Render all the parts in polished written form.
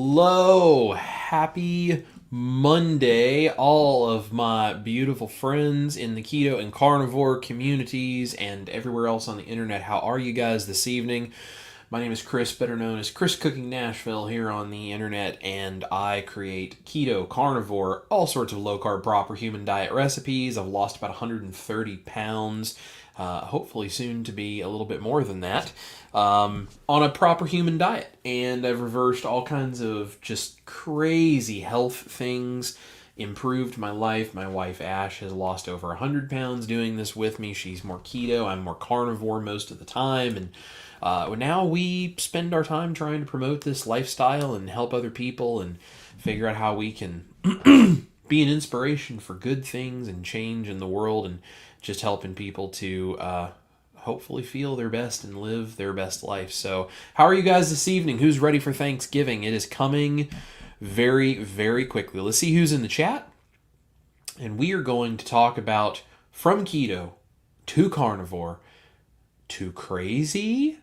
Hello, happy Monday, all of my beautiful friends in the keto and carnivore communities and everywhere else on the internet. How are you guys this evening? My name is Chris, better known as Chris Cooking Nashville here on the internet, and I create keto, carnivore, all sorts of low-carb, proper human diet recipes. I've lost about 130 pounds, hopefully soon to be a little bit more than that, on a proper human diet. And I've reversed all kinds of just crazy health things, improved my life. My wife Ash has lost over 100 pounds doing this with me. She's more keto, I'm more carnivore most of the time, and now we spend our time trying to promote this lifestyle and help other people and figure out how we can be an inspiration for good things and change in the world, and just helping people to hopefully feel their best and live their best life. So how are you guys this evening? Who's ready for Thanksgiving? It is coming very, very quickly. Let's see who's in the chat. And we are going to talk about from keto to carnivore to crazy.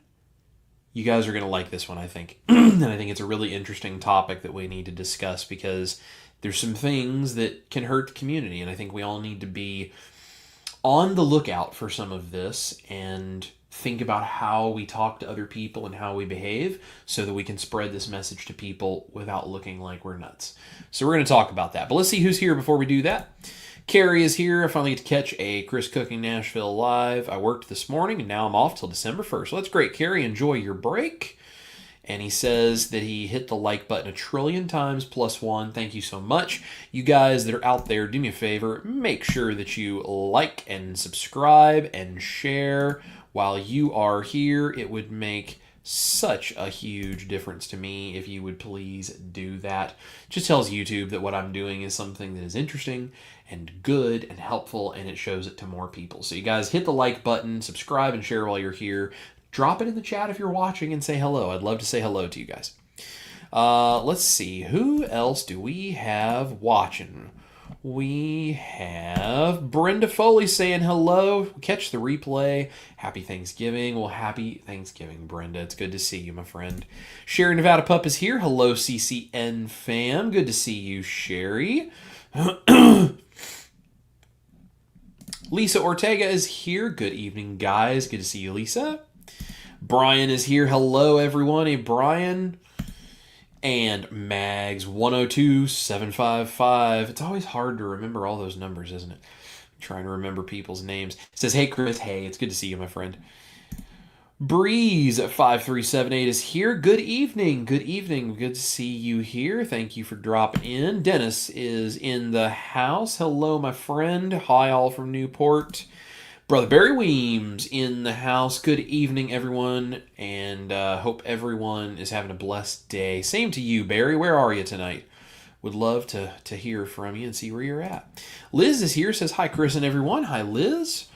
You guys are going to like this one, I think. And I think it's a really interesting topic that we need to discuss, because there's some things that can hurt the community, and I think we all need to be on the lookout for some of this and think about how we talk to other people and how we behave so that we can spread this message to people without looking like we're nuts. So we're going to talk about that. But let's see who's here before we do that. Carrie is here. I finally get to catch a Chris Cooking Nashville live. I worked this morning, and now I'm off till December 1st. Well, that's great, Carrie. Enjoy your break. And he says that he hit the like button 1 trillion times +1. Thank you so much. You guys that are out there, do me a favor. Make sure that you like and subscribe and share while you are here. It would make such a huge difference to me if you would please do that. Just tells YouTube that what I'm doing is something that is interesting and good and helpful, and it shows it to more people. So you guys hit the like button, subscribe, and share while you're here. Drop it in the chat if you're watching and say hello. I'd love to say hello to you guys. Let's see. Who else do we have watching? We have Brenda Foley saying hello. Catch the replay. Happy Thanksgiving. Well, happy Thanksgiving, Brenda. It's good to see you, my friend. Sherry Nevada Pup is here. Hello, CCN fam. Good to see you, Sherry. Lisa Ortega is here. Good evening, guys. Good to see you, Lisa. Brian is here. Hello, everyone. Hey, Brian. And Mags 102755. It's always hard to remember all those numbers, isn't it? Trying to remember people's names. It says, hey, Chris. Hey, it's good to see you, my friend. Breeze 5378 is here. Good evening. Good evening. Good to see you here. Thank you for dropping in. Dennis is in the house. Hello, my friend. Hi, all from Newport. Brother Barry Weems in the house. Good evening, everyone, and hope everyone is having a blessed day. Same to you, Barry. Where are you tonight? Would love to hear from you and see where you're at. Liz is here. Says, hi, Chris and everyone. Hi, Liz.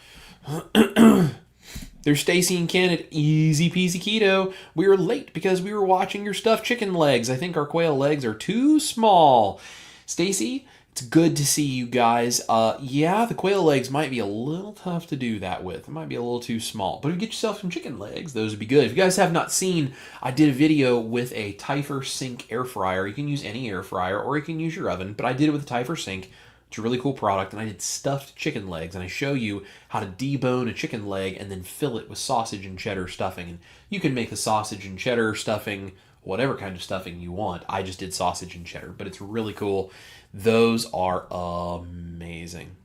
There's Stacy and Ken at Easy Peasy Keto. We were late because we were watching your stuffed chicken legs. I think our quail legs are too small. Stacy, it's good to see you guys. Yeah, the quail legs might be a little tough to do that with. It might be a little too small. But if you get yourself some chicken legs, those would be good. If you guys have not seen, I did a video with a Tyfer Sync air fryer. You can use any air fryer or you can use your oven, but I did it with a Tyfer Sync. It's a really cool product, and I did stuffed chicken legs, and I show you how to debone a chicken leg and then fill it with sausage and cheddar stuffing. And you can make the sausage and cheddar stuffing whatever kind of stuffing you want. I just did sausage and cheddar, but it's really cool. Those are amazing.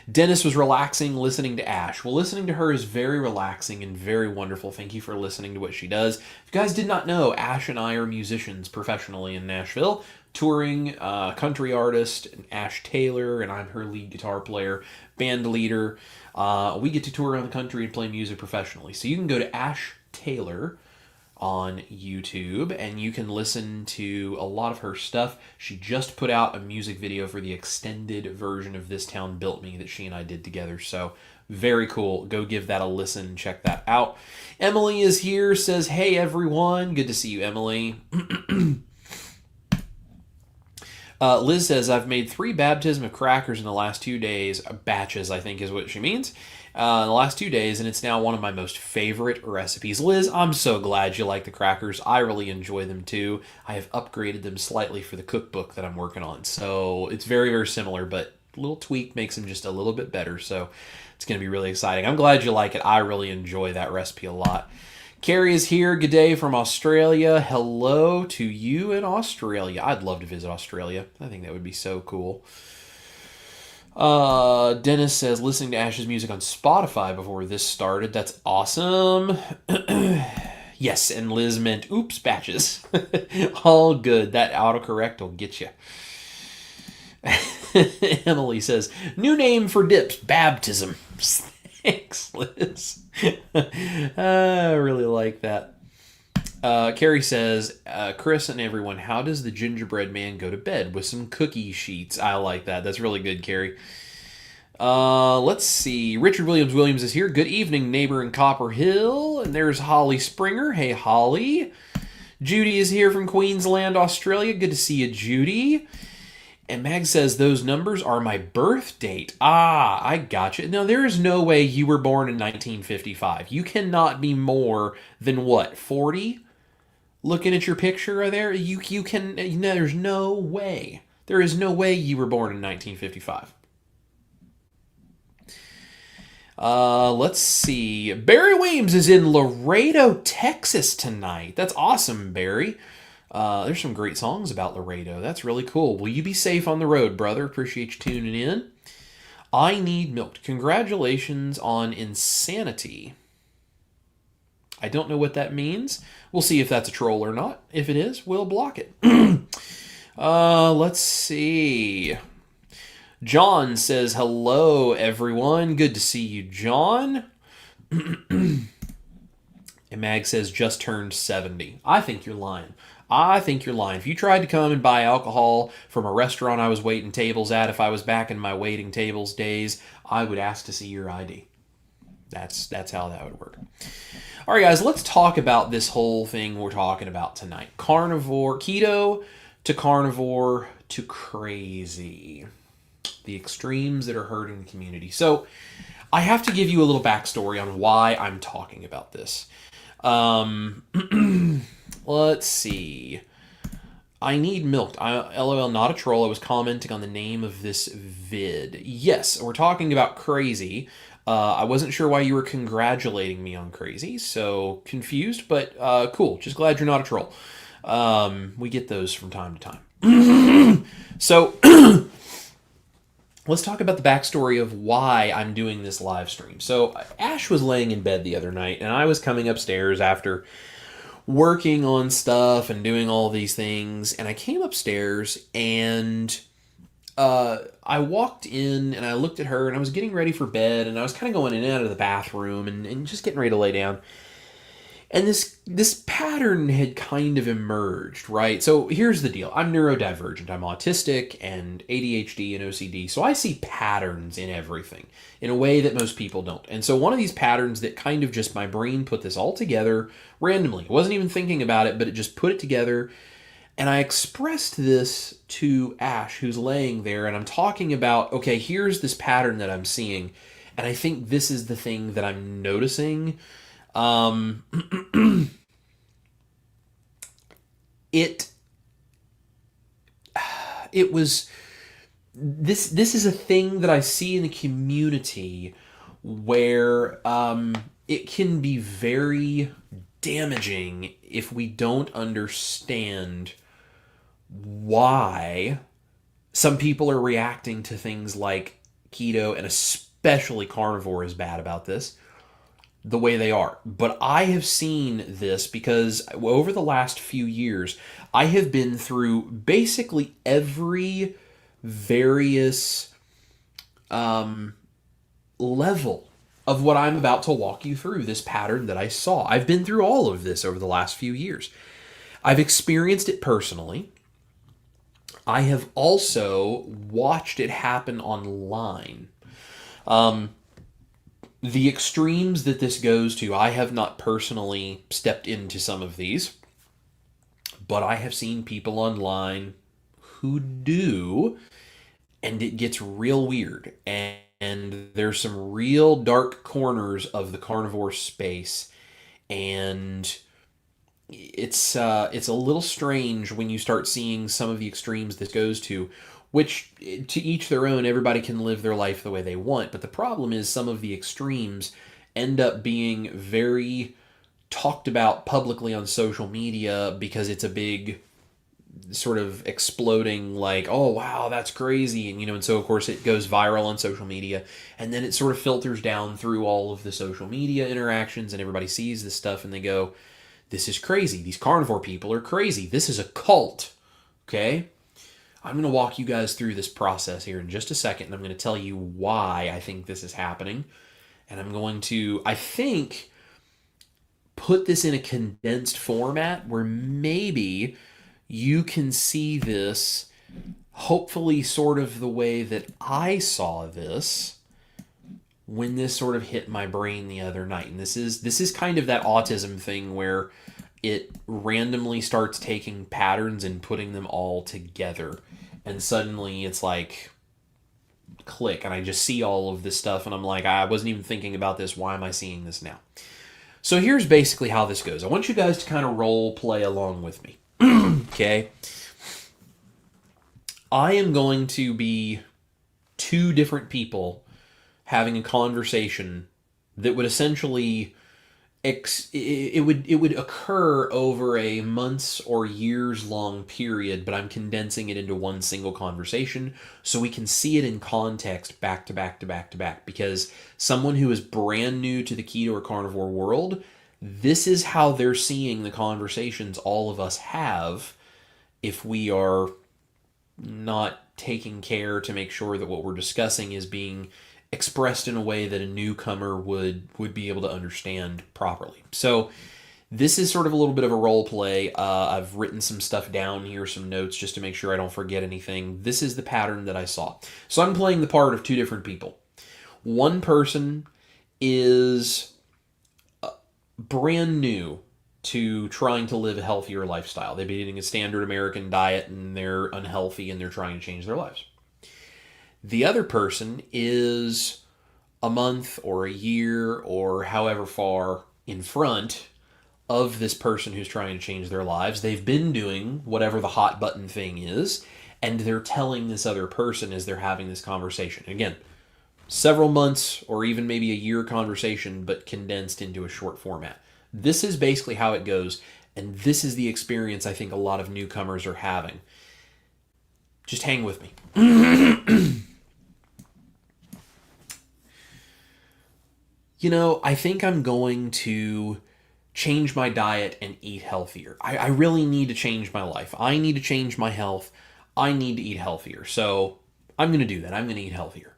Dennis was relaxing listening to Ash. Well, listening to her is very relaxing and very wonderful. Thank you for listening to what she does. If you guys did not know, Ash and I are musicians professionally in Nashville, touring country artist, Ash Taylor, and I'm her lead guitar player, band leader. We get to tour around the country and play music professionally. So you can go to Ash Taylor on YouTube, and you can listen to a lot of her stuff. She just put out a music video for the extended version of This Town Built Me that she and I did together. So very cool. Go give that a listen. Check that out. Emily is here. Says, hey, everyone. Good to see you, Emily. Liz says, I've made 3 baptism of crackers in the last 2 days. Batches, I think is what she means. In the last 2 days, and it's now one of my most favorite recipes. Liz, I'm so glad you like the crackers. I really enjoy them too. I have upgraded them slightly for the cookbook that I'm working on. So it's very, very similar, but a little tweak makes them just a little bit better. So it's going to be really exciting. I'm glad you like it. I really enjoy that recipe a lot. Carrie is here. Good day from Australia. Hello to you in Australia. I'd love to visit Australia. I think that would be so cool. Dennis says, listening to Ash's music on Spotify before this started. That's awesome. Yes, and Liz meant, oops, batches. All good. That autocorrect will get you. Emily says, new name for dips, baptism. Thanks, Liz. I really like that. Carrie says, Chris and everyone, how does the gingerbread man go to bed? With some cookie sheets. I like that. That's really good, Carrie. Let's see. Richard Williams is here. Good evening, neighbor in Copper Hill. And there's Holly Springer. Hey, Holly. Judy is here from Queensland, Australia. Good to see you, Judy. And Mag says, those numbers are my birth date. Ah, I gotcha. No, there is no way you were born in 1955. You cannot be more than, what, 40? Looking at your picture there, you can, there's no way. There is no way you were born in 1955. Let's see. Barry Weems is in Laredo, Texas tonight. That's awesome, Barry. There's some great songs about Laredo. That's really cool. Will you be safe on the road, brother? Appreciate you tuning in. I Need Milk. Congratulations on Insanity. I don't know what that means. We'll see if that's a troll or not. If it is, we'll block it. Let's see. John says, hello, everyone. Good to see you, John. And Mag says, just turned 70. I think you're lying. If you tried to come and buy alcohol from a restaurant I was waiting tables at, if I was back in my waiting tables days, I would ask to see your ID. That's how that would work. All right, guys, let's talk about this whole thing we're talking about tonight. Carnivore, keto to carnivore to crazy. The extremes that are hurting the community. So I have to give you a little backstory on why I'm talking about this. Let's see. I Need Milk. LOL, not a troll. I was commenting on the name of this vid. Yes, we're talking about crazy. I wasn't sure why you were congratulating me on crazy, so confused, but cool. Just glad you're not a troll. We get those from time to time. So let's talk about the backstory of why I'm doing this live stream. So Ash was laying in bed the other night, and I was coming upstairs after working on stuff and doing all these things, and I came upstairs and I walked in and I looked at her and I was getting ready for bed, and I was kind of going in and out of the bathroom and just getting ready to lay down. And this pattern had kind of emerged, right? So here's the deal. I'm neurodivergent. I'm autistic and ADHD and OCD. So I see patterns in everything in a way that most people don't. And so one of these patterns that kind of just my brain put this all together randomly. I wasn't even thinking about it, but it just put it together. And I expressed this to Ash, who's laying there, and I'm talking about, okay, here's this pattern that I'm seeing. And I think this is the thing that I'm noticing. It was this is a thing that I see in the community where it can be very damaging if we don't understand why some people are reacting to things like keto, and especially carnivore is bad about this, the way they are. But I have seen this because over the last few years, I have been through basically every various level of what I'm about to walk you through, this pattern that I saw. I've been through all of this over the last few years. I've experienced it personally. I have also watched it happen online. The extremes that this goes to, I have not personally stepped into some of these, but I have seen people online who do, and it gets real weird. And there's some real dark corners of the carnivore space, and it's a little strange when you start seeing some of the extremes this goes to, which to each their own. Everybody can live their life the way they want, but the problem is some of the extremes end up being very talked about publicly on social media because it's a big sort of exploding, like, oh wow, that's crazy, and so of course it goes viral on social media, and then it sort of filters down through all of the social media interactions, and everybody sees this stuff and they go, this is crazy, these carnivore people are crazy, this is a cult. Okay, I'm going to walk you guys through this process here in just a second, and I'm going to tell you why I think this is happening, and I'm going to, I think, put this in a condensed format where maybe you can see this hopefully sort of the way that I saw this when this sort of hit my brain the other night. And this is kind of that autism thing where it randomly starts taking patterns and putting them all together. And suddenly it's like click, and I just see all of this stuff and I'm like, I wasn't even thinking about this. Why am I seeing this now? So here's basically how this goes. I want you guys to kind of role play along with me. Okay, I am going to be two different people having a conversation that would essentially it would occur over a months or years long period, but I'm condensing it into one single conversation so we can see it in context back to back to back to back. Because someone who is brand new to the keto or carnivore world, this is how they're seeing the conversations all of us have if we are not taking care to make sure that what we're discussing is being expressed in a way that a newcomer would be able to understand properly. So this is sort of a little bit of a role play. I've written some stuff down here, some notes, just to make sure I don't forget anything. This is the pattern that I saw. So I'm playing the part of two different people. One person is brand new to trying to live a healthier lifestyle. They've been eating a standard American diet and they're unhealthy and they're trying to change their lives. The other person is a month or a year or however far in front of this person who's trying to change their lives. They've been doing whatever the hot button thing is, and they're telling this other person as they're having this conversation. Again, several months or even maybe a year conversation, but condensed into a short format. This is basically how it goes, and this is the experience I think a lot of newcomers are having. Just hang with me. I think I'm going to change my diet and eat healthier. I really need to change my life. I need to change my health. I need to eat healthier. So I'm going to do that. I'm going to eat healthier.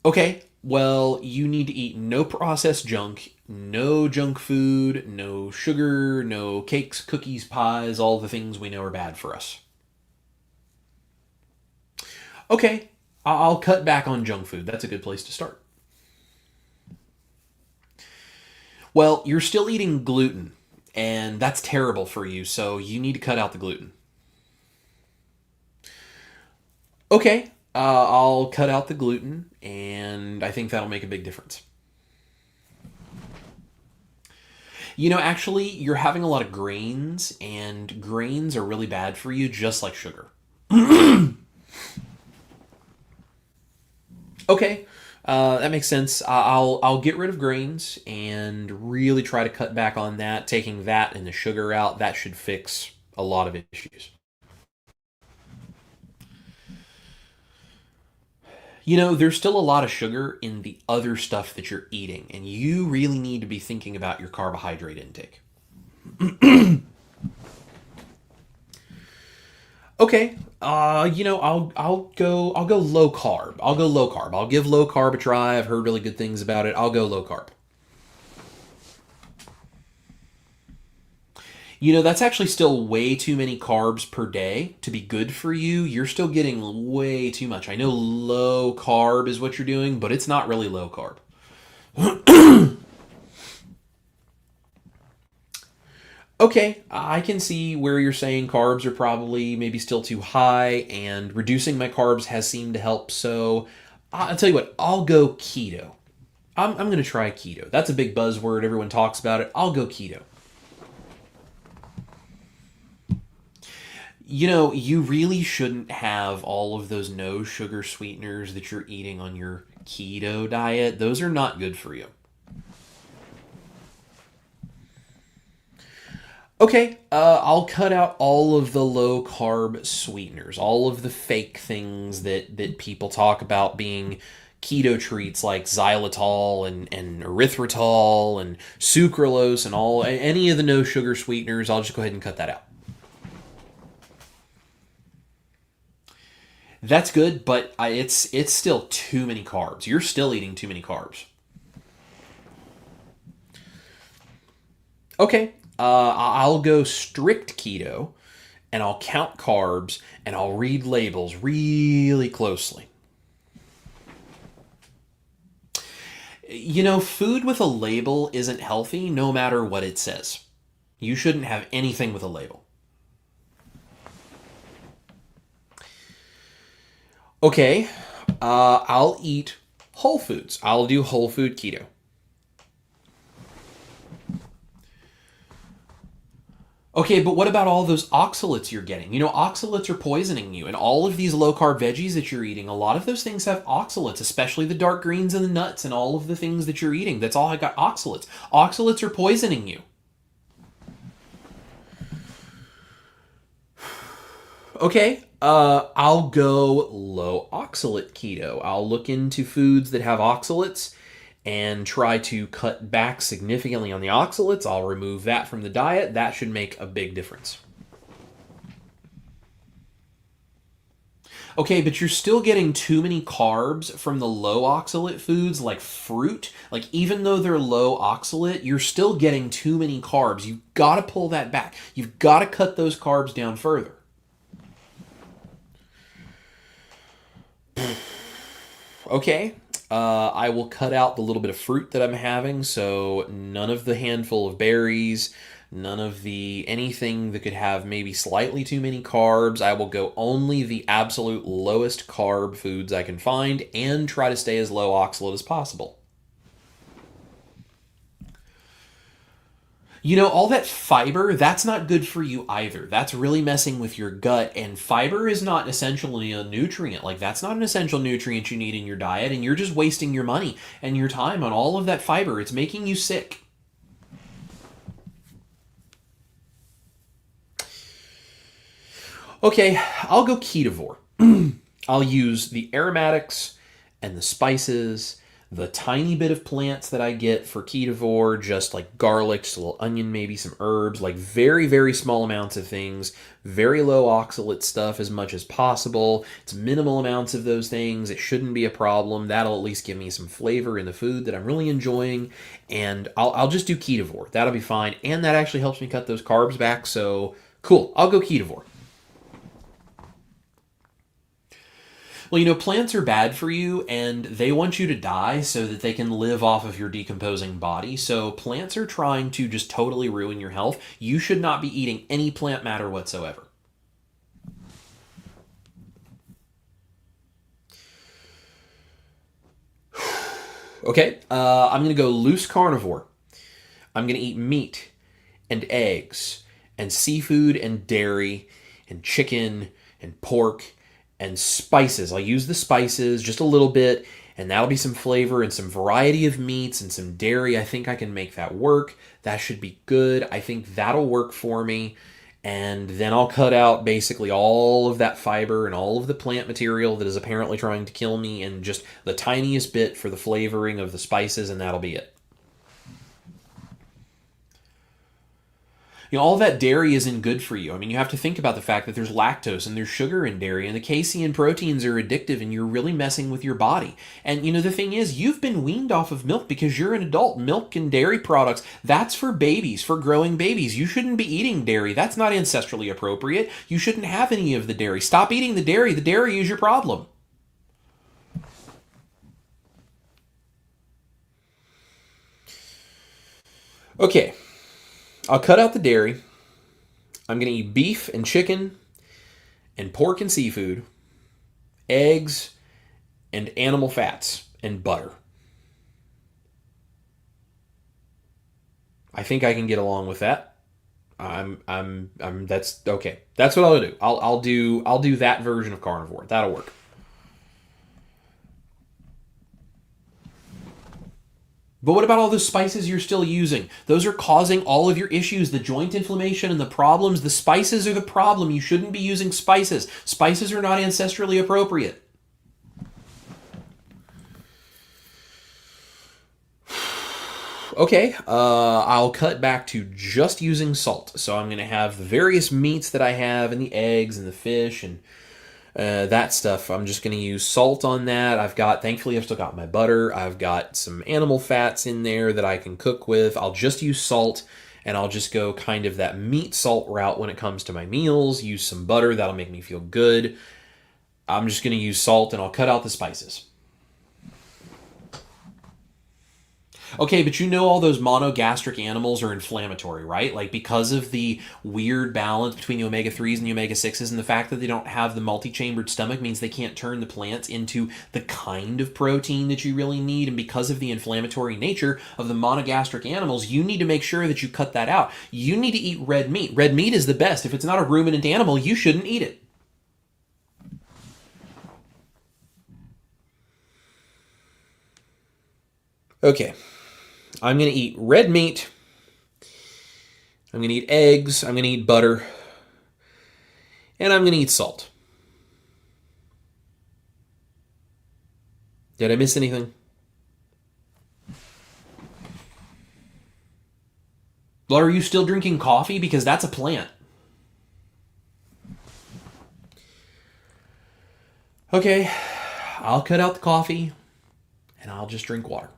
Okay, well, you need to eat no processed junk, no junk food, no sugar, no cakes, cookies, pies, all the things we know are bad for us. Okay, I'll cut back on junk food. That's a good place to start. Well, you're still eating gluten, and that's terrible for you, so you need to cut out the gluten. Okay, I'll cut out the gluten, and I think that'll make a big difference. Actually, you're having a lot of grains, and grains are really bad for you, just like sugar. Okay, that makes sense. I'll get rid of grains and really try to cut back on that. Taking that and the sugar out, that should fix a lot of issues. There's still a lot of sugar in the other stuff that you're eating, and you really need to be thinking about your carbohydrate intake. Okay, I'll go low carb. I'll go low carb. I'll give low carb a try. I've heard really good things about it. I'll go low carb. That's actually still way too many carbs per day to be good for you. You're still getting way too much. I know low carb is what you're doing, but it's not really low carb. Okay, I can see where you're saying carbs are probably maybe still too high, and reducing my carbs has seemed to help. So I'll tell you what, I'll go keto. I'm going to try keto. That's a big buzzword. Everyone talks about it. I'll go keto. You know, you really shouldn't have all of those no sugar sweeteners that you're eating on your keto diet. Those are not good for you. Okay, I'll cut out all of the low carb sweeteners, all of the fake things that people talk about being keto treats like xylitol and erythritol and sucralose and all any of the no sugar sweeteners. I'll just go ahead and cut that out. That's good, but it's still too many carbs. You're still eating too many carbs. Okay, I'll go strict keto, and I'll count carbs, and I'll read labels really closely. You know, food with a label isn't healthy no matter what it says. You shouldn't have anything with a label. Okay, I'll eat whole foods. I'll do whole food keto. Okay, but what about all those oxalates you're getting? You know, oxalates are poisoning you, and all of these low carb veggies that you're eating, a lot of those things have oxalates, especially the dark greens and the nuts and all of the things that you're eating. That's all I got oxalates. Oxalates are poisoning you. Okay, I'll go low oxalate keto. I'll look into foods that have oxalates and try to cut back significantly on the oxalates. I'll remove that from the diet. That should make a big difference. Okay, but you're still getting too many carbs from the low oxalate foods like fruit. Like, even though they're low oxalate, you're still getting too many carbs. You've got to pull that back. You've got to cut those carbs down further. Okay, I will cut out the little bit of fruit that I'm having, so none of the handful of berries, none of the anything that could have maybe slightly too many carbs. I will go only the absolute lowest carb foods I can find and try to stay as low oxalate as possible. You know, all that fiber, that's not good for you either. That's really messing with your gut, and fiber is not essentially a nutrient. Like, that's not an essential nutrient you need in your diet, and you're just wasting your money and your time on all of that fiber. It's making you sick. Okay, I'll go ketovore. I'll use the aromatics and the spices, the tiny bit of plants that I get for ketovore, just like garlic, just a little onion, maybe some herbs, like very, very small amounts of things, very low oxalate stuff as much as possible. It's minimal amounts of those things. It shouldn't be a problem. That'll at least give me some flavor in the food that I'm really enjoying, and I'll just do ketovore. That'll be fine, and that actually helps me cut those carbs back, so cool. I'll go ketovore. Well, you know, plants are bad for you, and they want you to die so that they can live off of your decomposing body. So plants are trying to just totally ruin your health. You should not be eating any plant matter whatsoever. Okay, I'm going to go loose carnivore. I'm going to eat meat and eggs and seafood and dairy and chicken and pork and spices. I'll use the spices just a little bit, and that'll be some flavor and some variety of meats and some dairy. I think I can make that work. That should be good. I think that'll work for me. And then I'll cut out basically all of that fiber and all of the plant material that is apparently trying to kill me, and just the tiniest bit for the flavoring of the spices, and that'll be it. You know, all that dairy isn't good for you. I mean, you have to think about the fact that there's lactose and there's sugar in dairy, and the casein proteins are addictive, and you're really messing with your body. And, you know, the thing is, you've been weaned off of milk because you're an adult. Milk and dairy products, that's for babies, for growing babies. You shouldn't be eating dairy. That's not ancestrally appropriate. You shouldn't have any of the dairy. Stop eating the dairy. The dairy is your problem. Okay, I'll cut out the dairy. I'm going to eat beef and chicken and pork and seafood, eggs and animal fats and butter. I think I can get along with that. That's okay. That's what I'll do. I'll do that version of carnivore. That'll work. But what about all those spices you're still using? Those are causing all of your issues, the joint inflammation and the problems. The spices are the problem. You shouldn't be using spices. Spices are not ancestrally appropriate. Okay, I'll cut back to just using salt. So I'm going to have the various meats that I have and the eggs and the fish and that stuff. I'm just going to use salt on that. Thankfully, I've still got my butter. I've got some animal fats in there that I can cook with. I'll just use salt, and I'll just go kind of that meat salt route when it comes to my meals. Use some butter. That'll make me feel good. I'm just going to use salt, and I'll cut out the spices. Okay, but you know all those monogastric animals are inflammatory, right? Like because of the weird balance between the omega-3s and the omega-6s and the fact that they don't have the multi-chambered stomach means they can't turn the plants into the kind of protein that you really need. And because of the inflammatory nature of the monogastric animals, you need to make sure that you cut that out. You need to eat red meat. Red meat is the best. If it's not a ruminant animal, you shouldn't eat it. Okay. I'm going to eat red meat. I'm going to eat eggs. I'm going to eat butter. And I'm going to eat salt. Did I miss anything? Well, are you still drinking coffee? Because that's a plant. Okay, I'll cut out the coffee and I'll just drink water.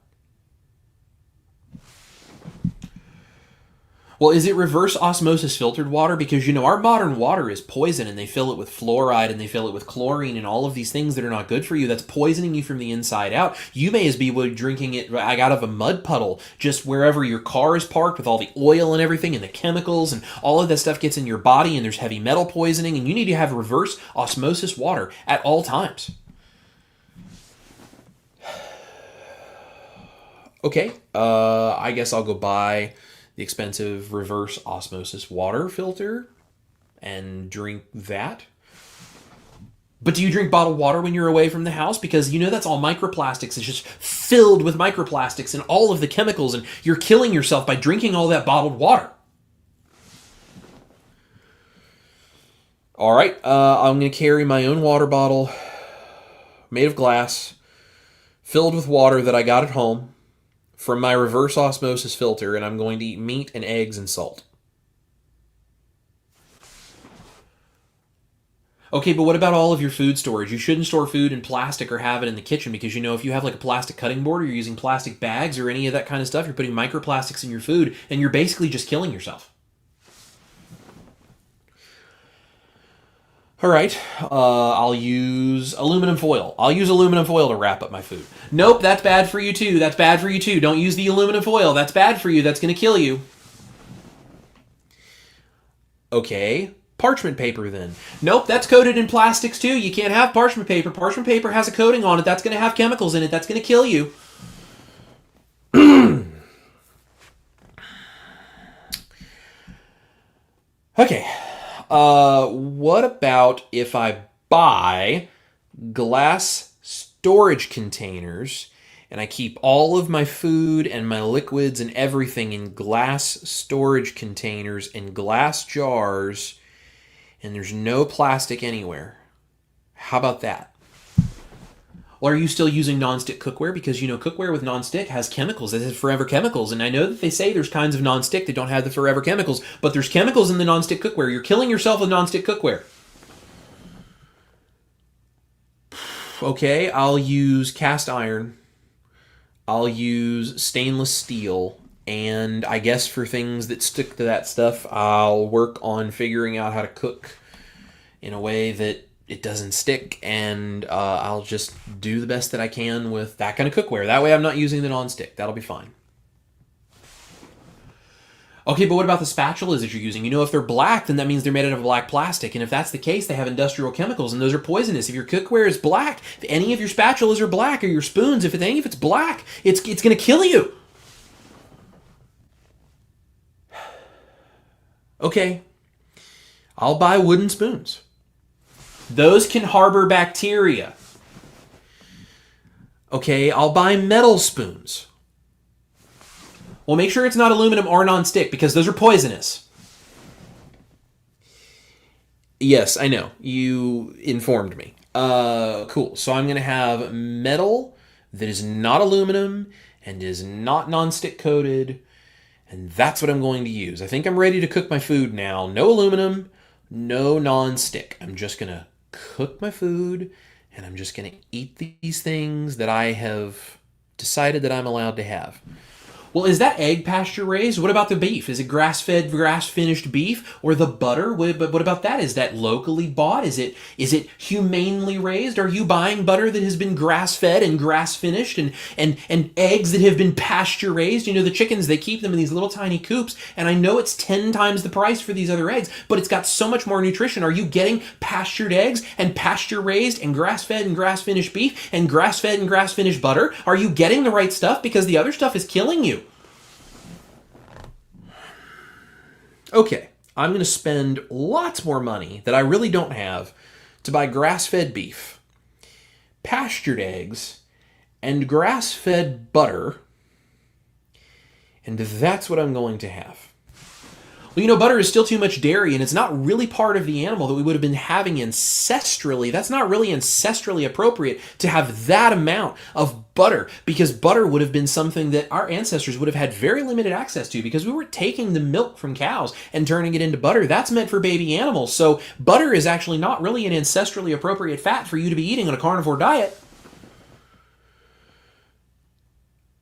Well, is it reverse osmosis filtered water? Because, you know, our modern water is poison and they fill it with fluoride and they fill it with chlorine and all of these things that are not good for you. That's poisoning you from the inside out. You may as be drinking it out of a mud puddle, just wherever your car is parked with all the oil and everything and the chemicals and all of that stuff gets in your body and there's heavy metal poisoning and you need to have reverse osmosis water at all times. Okay, I guess I'll go buy the expensive reverse osmosis water filter and drink that. But do you drink bottled water when you're away from the house? Because you know that's all microplastics. It's just filled with microplastics and all of the chemicals, and you're killing yourself by drinking all that bottled water. All right, I'm going to carry my own water bottle made of glass, filled with water that I got at home from my reverse osmosis filter, and I'm going to eat meat and eggs and salt. Okay, but what about all of your food storage? You shouldn't store food in plastic or have it in the kitchen because, you know, if you have like a plastic cutting board or you're using plastic bags or any of that kind of stuff, you're putting microplastics in your food and you're basically just killing yourself. All right, I'll use aluminum foil. I'll use aluminum foil to wrap up my food. Nope, that's bad for you too. That's bad for you too. Don't use the aluminum foil. That's bad for you. That's going to kill you. Okay, parchment paper then. Nope, that's coated in plastics too. You can't have parchment paper. Parchment paper has a coating on it. That's going to have chemicals in it. That's going to kill you. Okay. What about if I buy glass storage containers and I keep all of my food and my liquids and everything in glass storage containers and glass jars and there's no plastic anywhere? How about that? Or are you still using nonstick cookware? Because, you know, cookware with nonstick has chemicals. It has forever chemicals. And I know that they say there's kinds of nonstick that don't have the forever chemicals, but there's chemicals in the nonstick cookware. You're killing yourself with nonstick cookware. Okay, I'll use cast iron. I'll use stainless steel. And I guess for things that stick to that stuff, I'll work on figuring out how to cook in a way that it doesn't stick, and I'll just do the best that I can with that kind of cookware. That way I'm not using the nonstick. That'll be fine. Okay, but what about the spatulas that you're using? You know, if they're black, then that means they're made out of black plastic. And if that's the case, they have industrial chemicals, and those are poisonous. If your cookware is black, if any of your spatulas are black, or your spoons, if it's black, it's going to kill you. Okay, I'll buy wooden spoons. Those can harbor bacteria. Okay, I'll buy metal spoons. Well, make sure it's not aluminum or non-stick, because those are poisonous. Yes, I know. You informed me. Cool. So I'm going to have metal that is not aluminum and is not non-stick coated, and that's what I'm going to use. I think I'm ready to cook my food now. No aluminum, no non-stick. I'm just going to cook my food, and I'm just going to eat these things that I have decided that I'm allowed to have. Well, is that egg pasture raised? What about the beef? Is it grass-fed, grass-finished beef? Or the butter? What about that? Is that locally bought? Is it humanely raised? Are you buying butter that has been grass-fed and grass-finished and eggs that have been pasture raised? You know, the chickens, they keep them in these little tiny coops, and I know it's 10 times the price for these other eggs, but it's got so much more nutrition. Are you getting pastured eggs and pasture raised and grass-fed and grass-finished beef and grass-fed and grass-finished butter? Are you getting the right stuff? Because the other stuff is killing you. Okay, I'm going to spend lots more money that I really don't have to buy grass-fed beef, pastured eggs, and grass-fed butter, and that's what I'm going to have. Well, you know, butter is still too much dairy, and it's not really part of the animal that we would have been having ancestrally. That's not really ancestrally appropriate to have that amount of butter, because butter would have been something that our ancestors would have had very limited access to, because we were taking the milk from cows and turning it into butter. That's meant for baby animals. So butter is actually not really an ancestrally appropriate fat for you to be eating on a carnivore diet.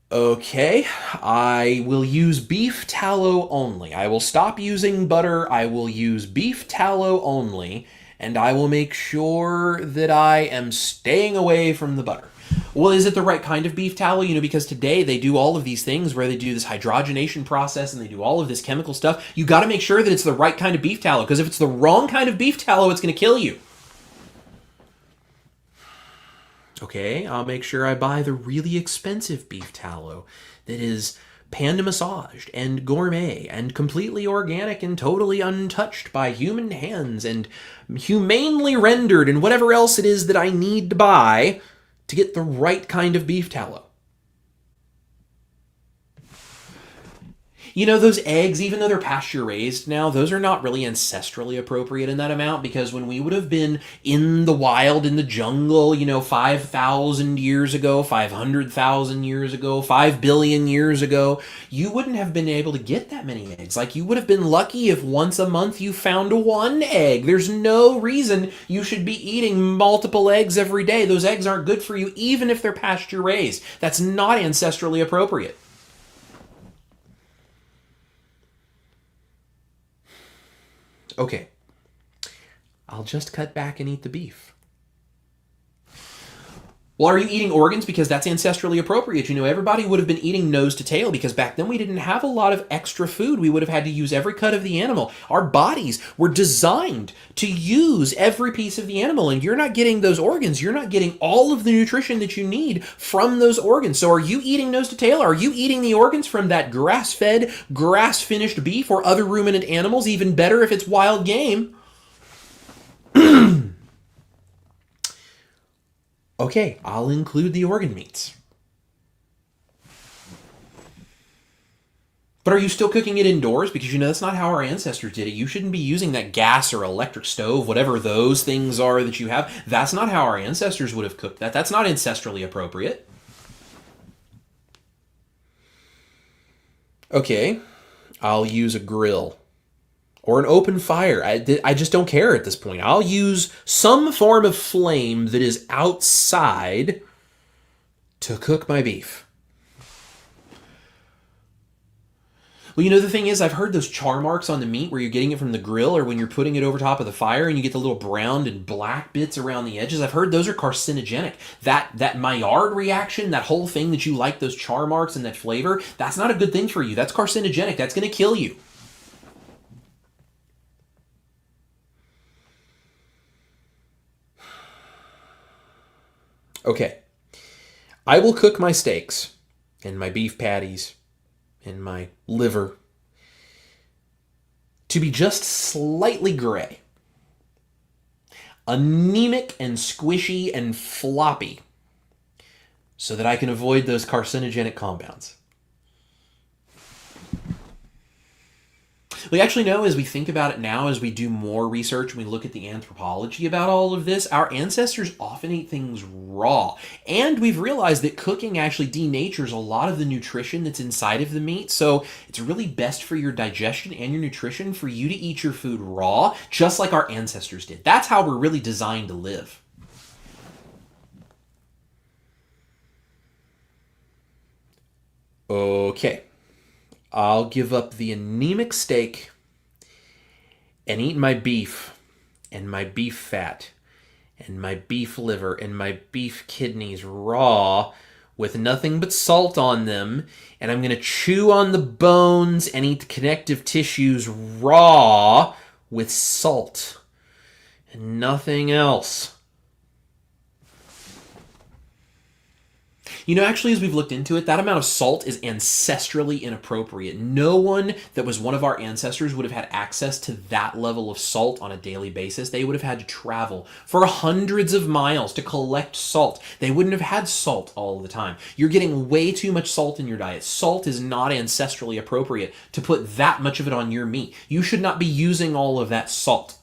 Okay, I will use beef tallow only. I will stop using butter. I will use beef tallow only, and I will make sure that I am staying away from the butter. Well, is it the right kind of beef tallow? You know, because today they do all of these things where they do this hydrogenation process and they do all of this chemical stuff. You got to make sure that it's the right kind of beef tallow, because if it's the wrong kind of beef tallow, it's going to kill you. Okay, I'll make sure I buy the really expensive beef tallow that is panda massaged and gourmet and completely organic and totally untouched by human hands and humanely rendered and whatever else it is that I need to buy to get the right kind of beef tallow. You know, those eggs, even though they're pasture raised now, those are not really ancestrally appropriate in that amount, because when we would have been in the wild, in the jungle, you know, 5,000 years ago, 500,000 years ago, 5 billion years ago, you wouldn't have been able to get that many eggs. Like, you would have been lucky if once a month you found one egg. There's no reason you should be eating multiple eggs every day. Those eggs aren't good for you, even if they're pasture raised. That's not ancestrally appropriate. Okay, I'll just cut back and eat the beef. Well, are you eating organs? Because that's ancestrally appropriate. You know, everybody would have been eating nose to tail, because back then we didn't have a lot of extra food. We would have had to use every cut of the animal. Our bodies were designed to use every piece of the animal, and you're not getting those organs. You're not getting all of the nutrition that you need from those organs. So are you eating nose to tail? Are you eating the organs from that grass-fed, grass-finished beef or other ruminant animals? Even better if it's wild game. Okay, I'll include the organ meats. But are you still cooking it indoors? Because, you know, that's not how our ancestors did it. You shouldn't be using that gas or electric stove, whatever those things are that you have. That's not how our ancestors would have cooked that. That's not ancestrally appropriate. Okay, I'll use a grill. Or an open fire. I just don't care at this point. I'll use some form of flame that is outside to cook my beef. Well, you know, the thing is, I've heard those char marks on the meat where you're getting it from the grill, or when you're putting it over top of the fire and you get the little brown and black bits around the edges. I've heard those are carcinogenic. That Maillard reaction, that whole thing that you like those char marks and that flavor, that's not a good thing for you. That's carcinogenic. That's going to kill you. Okay. I will cook my steaks and my beef patties and my liver to be just slightly gray. Anemic and squishy and floppy, so that I can avoid those carcinogenic compounds. We actually know, as we think about it now, as we do more research and we look at the anthropology about all of this, our ancestors often ate things raw. And we've realized that cooking actually denatures a lot of the nutrition that's inside of the meat. So it's really best for your digestion and your nutrition for you to eat your food raw, just like our ancestors did. That's how we're really designed to live. Okay. I'll give up the anemic steak and eat my beef and my beef fat and my beef liver and my beef kidneys raw with nothing but salt on them. And I'm going to chew on the bones and eat the connective tissues raw with salt and nothing else. You know, actually, as we've looked into it, that amount of salt is ancestrally inappropriate. No one that was one of our ancestors would have had access to that level of salt on a daily basis. They would have had to travel for hundreds of miles to collect salt. They wouldn't have had salt all the time. You're getting way too much salt in your diet. Salt is not ancestrally appropriate to put that much of it on your meat. You should not be using all of that salt.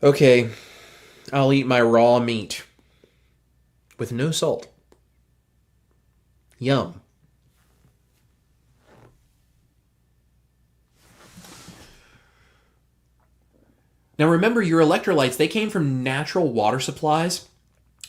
Okay, I'll eat my raw meat with no salt. Yum. Now remember, your electrolytes, they came from natural water supplies,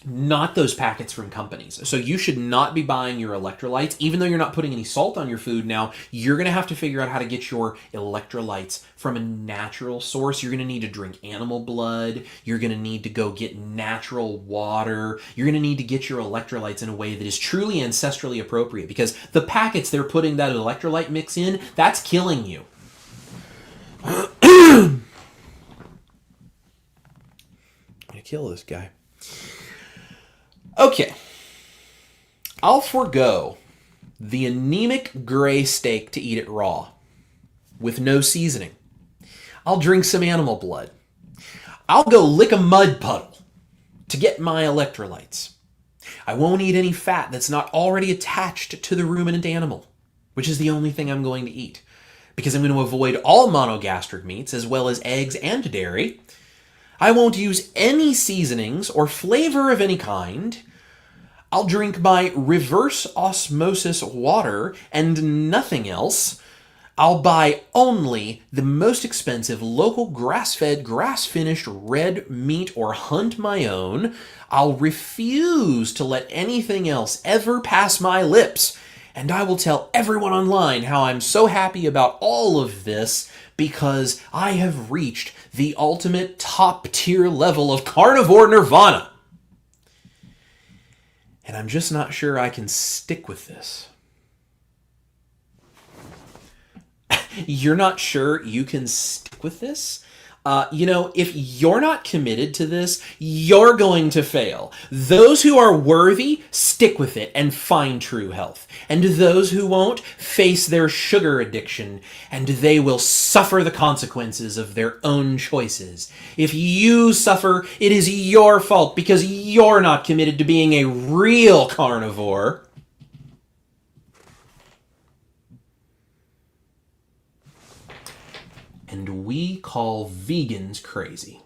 not those packets from companies. So you should not be buying your electrolytes, even though you're not putting any salt on your food. Now, you're going to have to figure out how to get your electrolytes from a natural source. You're going to need to drink animal blood. You're going to need to go get natural water. You're going to need to get your electrolytes in a way that is truly ancestrally appropriate, because the packets they're putting that electrolyte mix in, that's killing you. I'm going to kill this guy. Okay, I'll forego the anemic gray steak to eat it raw with no seasoning. I'll drink some animal blood. I'll go lick a mud puddle to get my electrolytes. I won't eat any fat that's not already attached to the ruminant animal, which is the only thing I'm going to eat, because I'm going to avoid all monogastric meats as well as eggs and dairy. I won't use any seasonings or flavor of any kind. I'll drink my reverse osmosis water and nothing else. I'll buy only the most expensive local grass-fed, grass-finished red meat or hunt my own. I'll refuse to let anything else ever pass my lips. And I will tell everyone online how I'm so happy about all of this because I have reached the ultimate top-tier level of carnivore nirvana. And I'm just not sure I can stick with this. You're not sure you can stick with this? If you're not committed to this, you're going to fail. Those who are worthy, stick with it and find true health. And those who won't, face their sugar addiction, and they will suffer the consequences of their own choices. If you suffer, it is your fault because you're not committed to being a real carnivore. And we call vegans crazy.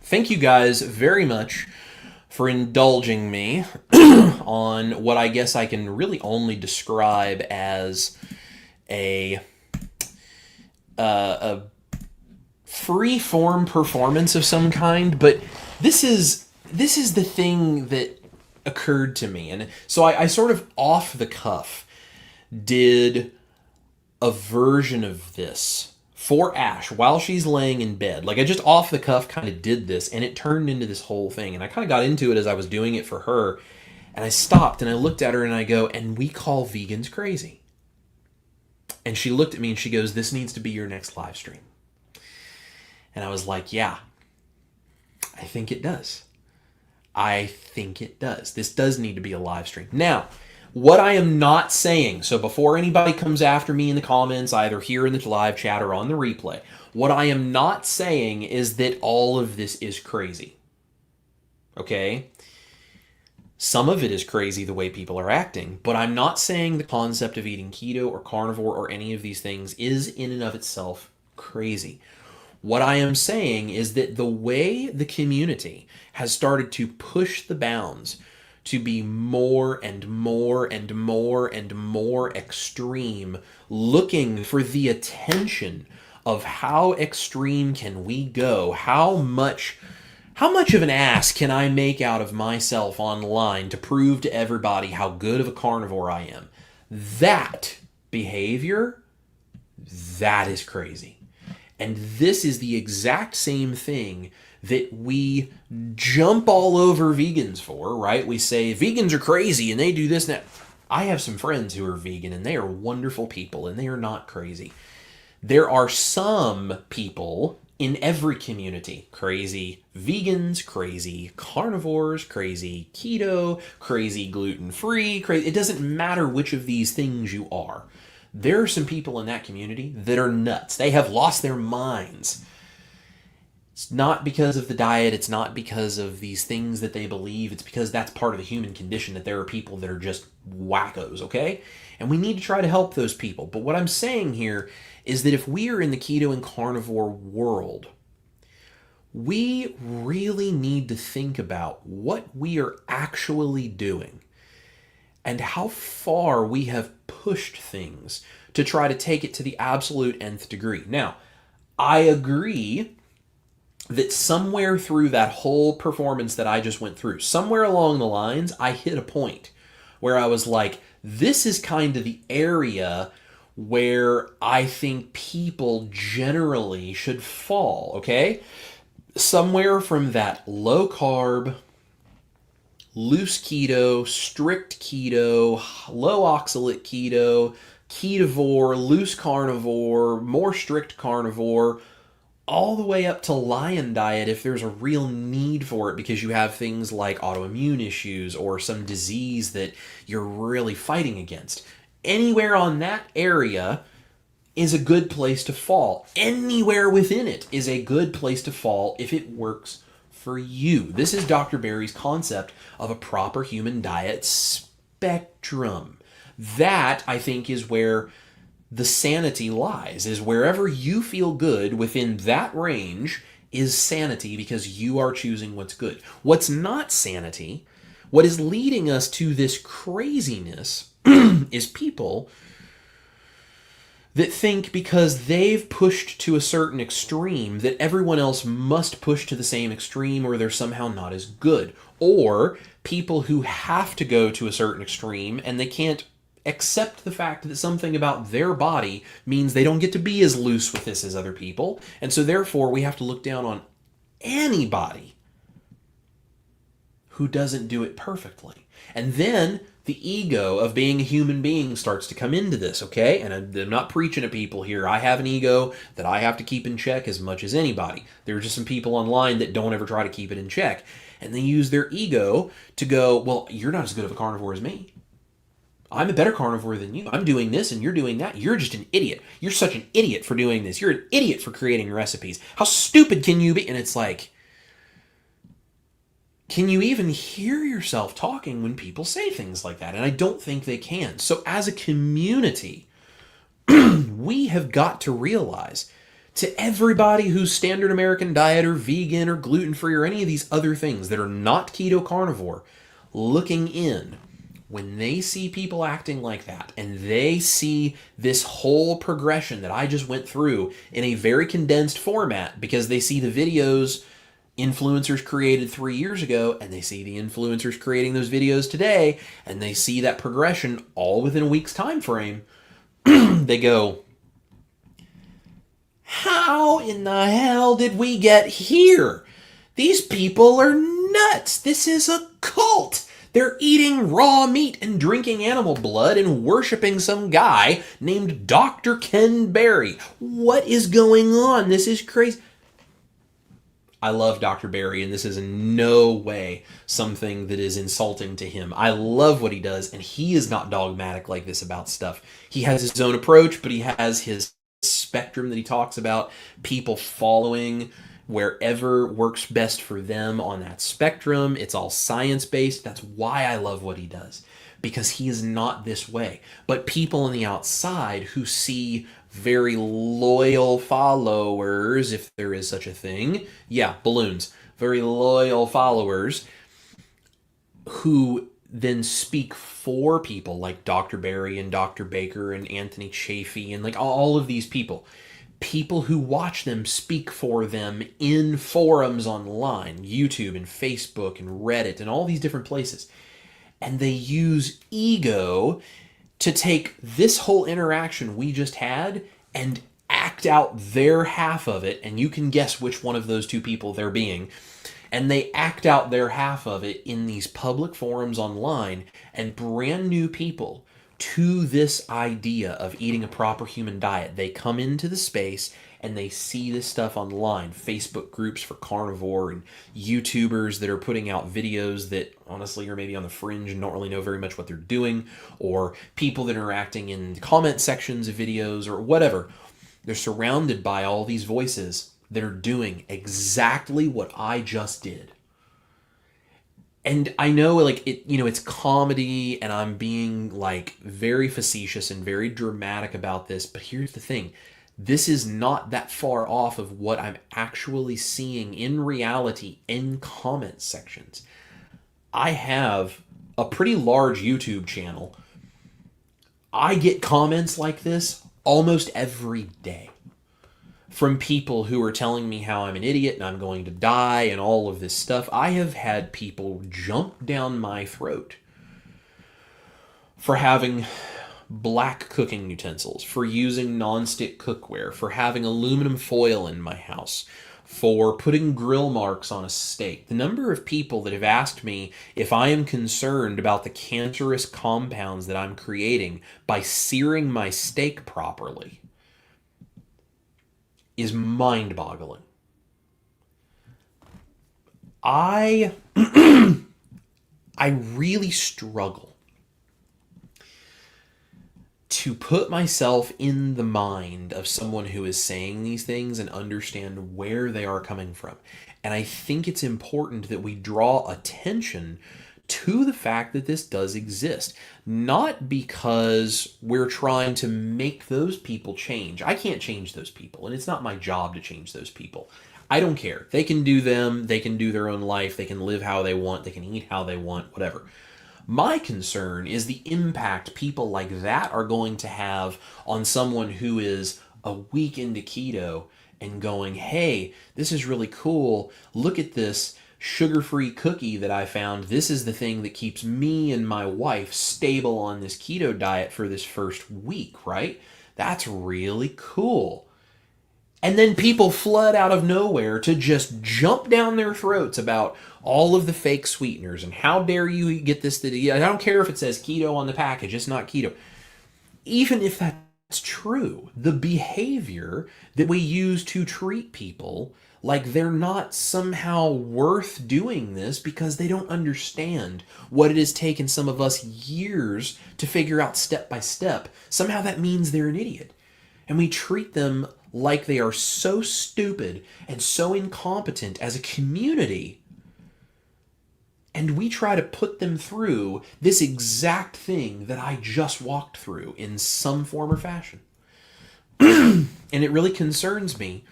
Thank you guys very much for indulging me on what I guess I can really only describe as a free-form performance of some kind, but this is the thing that occurred to me. And so I sort of off the cuff did a version of this for Ash while she's laying in bed. Like I just off the cuff kind of did this, and it turned into this whole thing. And I kind of got into it as I was doing it for her. And I stopped and I looked at her and I go, and we call vegans crazy. And she looked at me and she goes, "This needs to be your next live stream." And I was like, yeah, I think it does. I think it does. This does need to be a live stream. Now, what I am not saying, so before anybody comes after me in the comments, either here in the live chat or on the replay, what I am not saying is that all of this is crazy. Okay? Some of it is crazy the way people are acting, but I'm not saying the concept of eating keto or carnivore or any of these things is in and of itself crazy. What I am saying is that the way the community has started to push the bounds to be more and more and more and more extreme, looking for the attention of how extreme can we go, how much of an ass can I make out of myself online to prove to everybody how good of a carnivore I am. That behavior, that is crazy. And this is the exact same thing that we jump all over vegans for, right? We say vegans are crazy and they do this and that. I have some friends who are vegan and they are wonderful people and they are not crazy. There are some people in every community, crazy vegans, crazy carnivores, crazy keto, crazy gluten-free, crazy. It doesn't matter which of these things you are. There are some people in that community that are nuts. They have lost their minds. It's not because of the diet. It's not because of these things that they believe. It's because that's part of the human condition, that there are people that are just wackos, okay? And we need to try to help those people. But what I'm saying here is that if we are in the keto and carnivore world, we really need to think about what we are actually doing and how far we have pushed things to try to take it to the absolute nth degree. Now, I agree that somewhere through that whole performance that I just went through, somewhere along the lines, I hit a point where I was like, this is kind of the area where I think people generally should fall, okay? Somewhere from that low carb, loose keto, strict keto, low oxalate keto, ketovore, loose carnivore, more strict carnivore, all the way up to lion diet if there's a real need for it because you have things like autoimmune issues or some disease that you're really fighting against. Anywhere on that area is a good place to fall. Anywhere within it is a good place to fall if it works for you. This is Dr. Berry's concept of a proper human diet spectrum. That, I think, is where the sanity lies, is wherever you feel good within that range is sanity because you are choosing what's good. What's not sanity, what is leading us to this craziness is people that think because they've pushed to a certain extreme that everyone else must push to the same extreme or they're somehow not as good. Or people who have to go to a certain extreme and they can't accept the fact that something about their body means they don't get to be as loose with this as other people. And so therefore we have to look down on anybody who doesn't do it perfectly. And then the ego of being a human being starts to come into this, okay? And I'm not preaching at people here. I have an ego that I have to keep in check as much as anybody. There are just some people online that don't ever try to keep it in check. And they use their ego to go, well, you're not as good of a carnivore as me. I'm a better carnivore than you. I'm doing this and you're doing that. You're just an idiot. You're such an idiot for doing this. You're an idiot for creating recipes. How stupid can you be? And it's like, can you even hear yourself talking when people say things like that? And I don't think they can. So as a community, we have got to realize to everybody who's standard American diet or vegan or gluten-free or any of these other things that are not keto carnivore, looking in, when they see people acting like that and they see this whole progression that I just went through in a very condensed format because they see the videos influencers created 3 years ago and they see the influencers creating those videos today and they see that progression all within a week's time frame, they go, how in the hell did we get here? These people are nuts. This is a cult. They're eating raw meat and drinking animal blood and worshiping some guy named Dr. Ken Berry. What is going on? This is crazy. I love Dr. Berry, and this is in no way something that is insulting to him. I love what he does, and he is not dogmatic like this about stuff. He has his own approach, but he has his spectrum that he talks about, people following wherever works best for them on that spectrum. It's all science-based. That's why I love what he does, because he is not this way. But people on the outside who see very loyal followers, if there is such a thing. Yeah, balloons. Very loyal followers who then speak for people like Dr. Berry and Dr. Baker and Anthony Chaffee and like all of these people. People who watch them speak for them in forums online, YouTube and Facebook and Reddit and all these different places. And they use ego to take this whole interaction we just had and act out their half of it, and you can guess which one of those two people they're being, and they act out their half of it in these public forums online, and brand new people to this idea of eating a proper human diet, they come into the space and they see this stuff online, Facebook groups for carnivore and YouTubers that are putting out videos that honestly are maybe on the fringe and don't really know very much what they're doing, or people that are acting in comment sections of videos or whatever. They're surrounded by all these voices that are doing exactly what I just did. And I know, like, it, you know, it's comedy and I'm being like very facetious and very dramatic about this, but here's the thing. This is not that far off of what I'm actually seeing in reality in comment sections. I have a pretty large YouTube channel. I get comments like this almost every day from people who are telling me how I'm an idiot and I'm going to die and all of this stuff. I have had people jump down my throat for having black cooking utensils, for using nonstick cookware, for having aluminum foil in my house, for putting grill marks on a steak. The number of people that have asked me if I am concerned about the cancerous compounds that I'm creating by searing my steak properly is mind-boggling. I really struggle to put myself in the mind of someone who is saying these things and understand where they are coming from. And I think it's important that we draw attention to the fact that this does exist. Not because we're trying to make those people change. I can't change those people, and it's not my job to change those people. I don't care. They can do them. They can do their own life. They can live how they want. They can eat how they want, whatever. My concern is the impact people like that are going to have on someone who is a week into keto and going, hey, this is really cool. Look at this sugar-free cookie that I found. This is the thing that keeps me and my wife stable on this keto diet for this first week, right? That's really cool. And then people flood out of nowhere to just jump down their throats about all of the fake sweeteners and how dare you get this. I don't care if it says keto on the package, it's not keto. Even if that's true, the behavior that we use to treat people like they're not somehow worth doing this because they don't understand what it has taken some of us years to figure out step by step. Somehow that means they're an idiot. And we treat them like they are so stupid and so incompetent as a community. And we try to put them through this exact thing that I just walked through in some form or fashion. And it really concerns me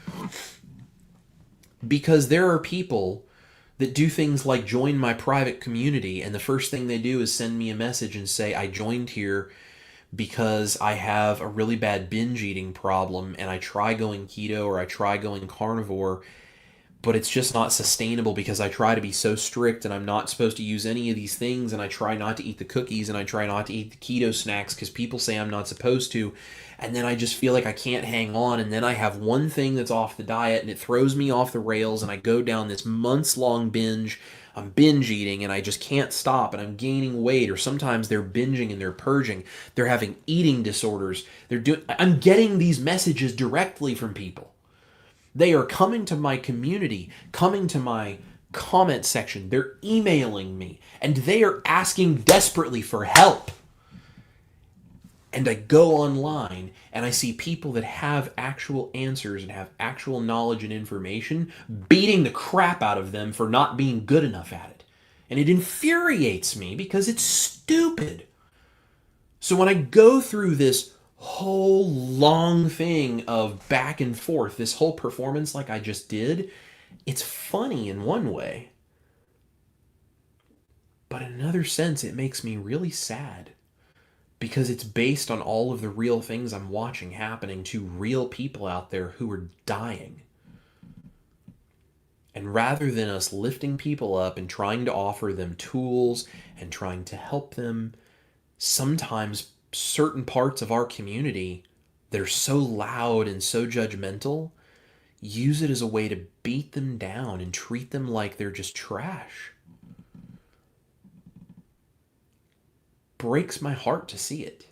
because there are people that do things like join my private community, and the first thing they do is send me a message and say, I joined here because I have a really bad binge eating problem and I try going keto or I try going carnivore, but it's just not sustainable because I try to be so strict and I'm not supposed to use any of these things, and I try not to eat the cookies and I try not to eat the keto snacks because people say I'm not supposed to, and then I just feel like I can't hang on, and then I have one thing that's off the diet and it throws me off the rails and I go down this months-long binge. I'm binge eating and I just can't stop, and I'm gaining weight, or sometimes they're binging and they're purging. They're having eating disorders. I'm getting these messages directly from people. They are coming to my community, coming to my comment section. They're emailing me, and they are asking desperately for help. And I go online and I see people that have actual answers and have actual knowledge and information beating the crap out of them for not being good enough at it. And it infuriates me because it's stupid. So when I go through this whole long thing of back and forth, this whole performance like I just did, it's funny in one way. But in another sense, it makes me really sad because it's based on all of the real things I'm watching happening to real people out there who are dying. And rather than us lifting people up and trying to offer them tools and trying to help them, sometimes certain parts of our community that are so loud and so judgmental use it as a way to beat them down and treat them like they're just trash. Breaks my heart to see it.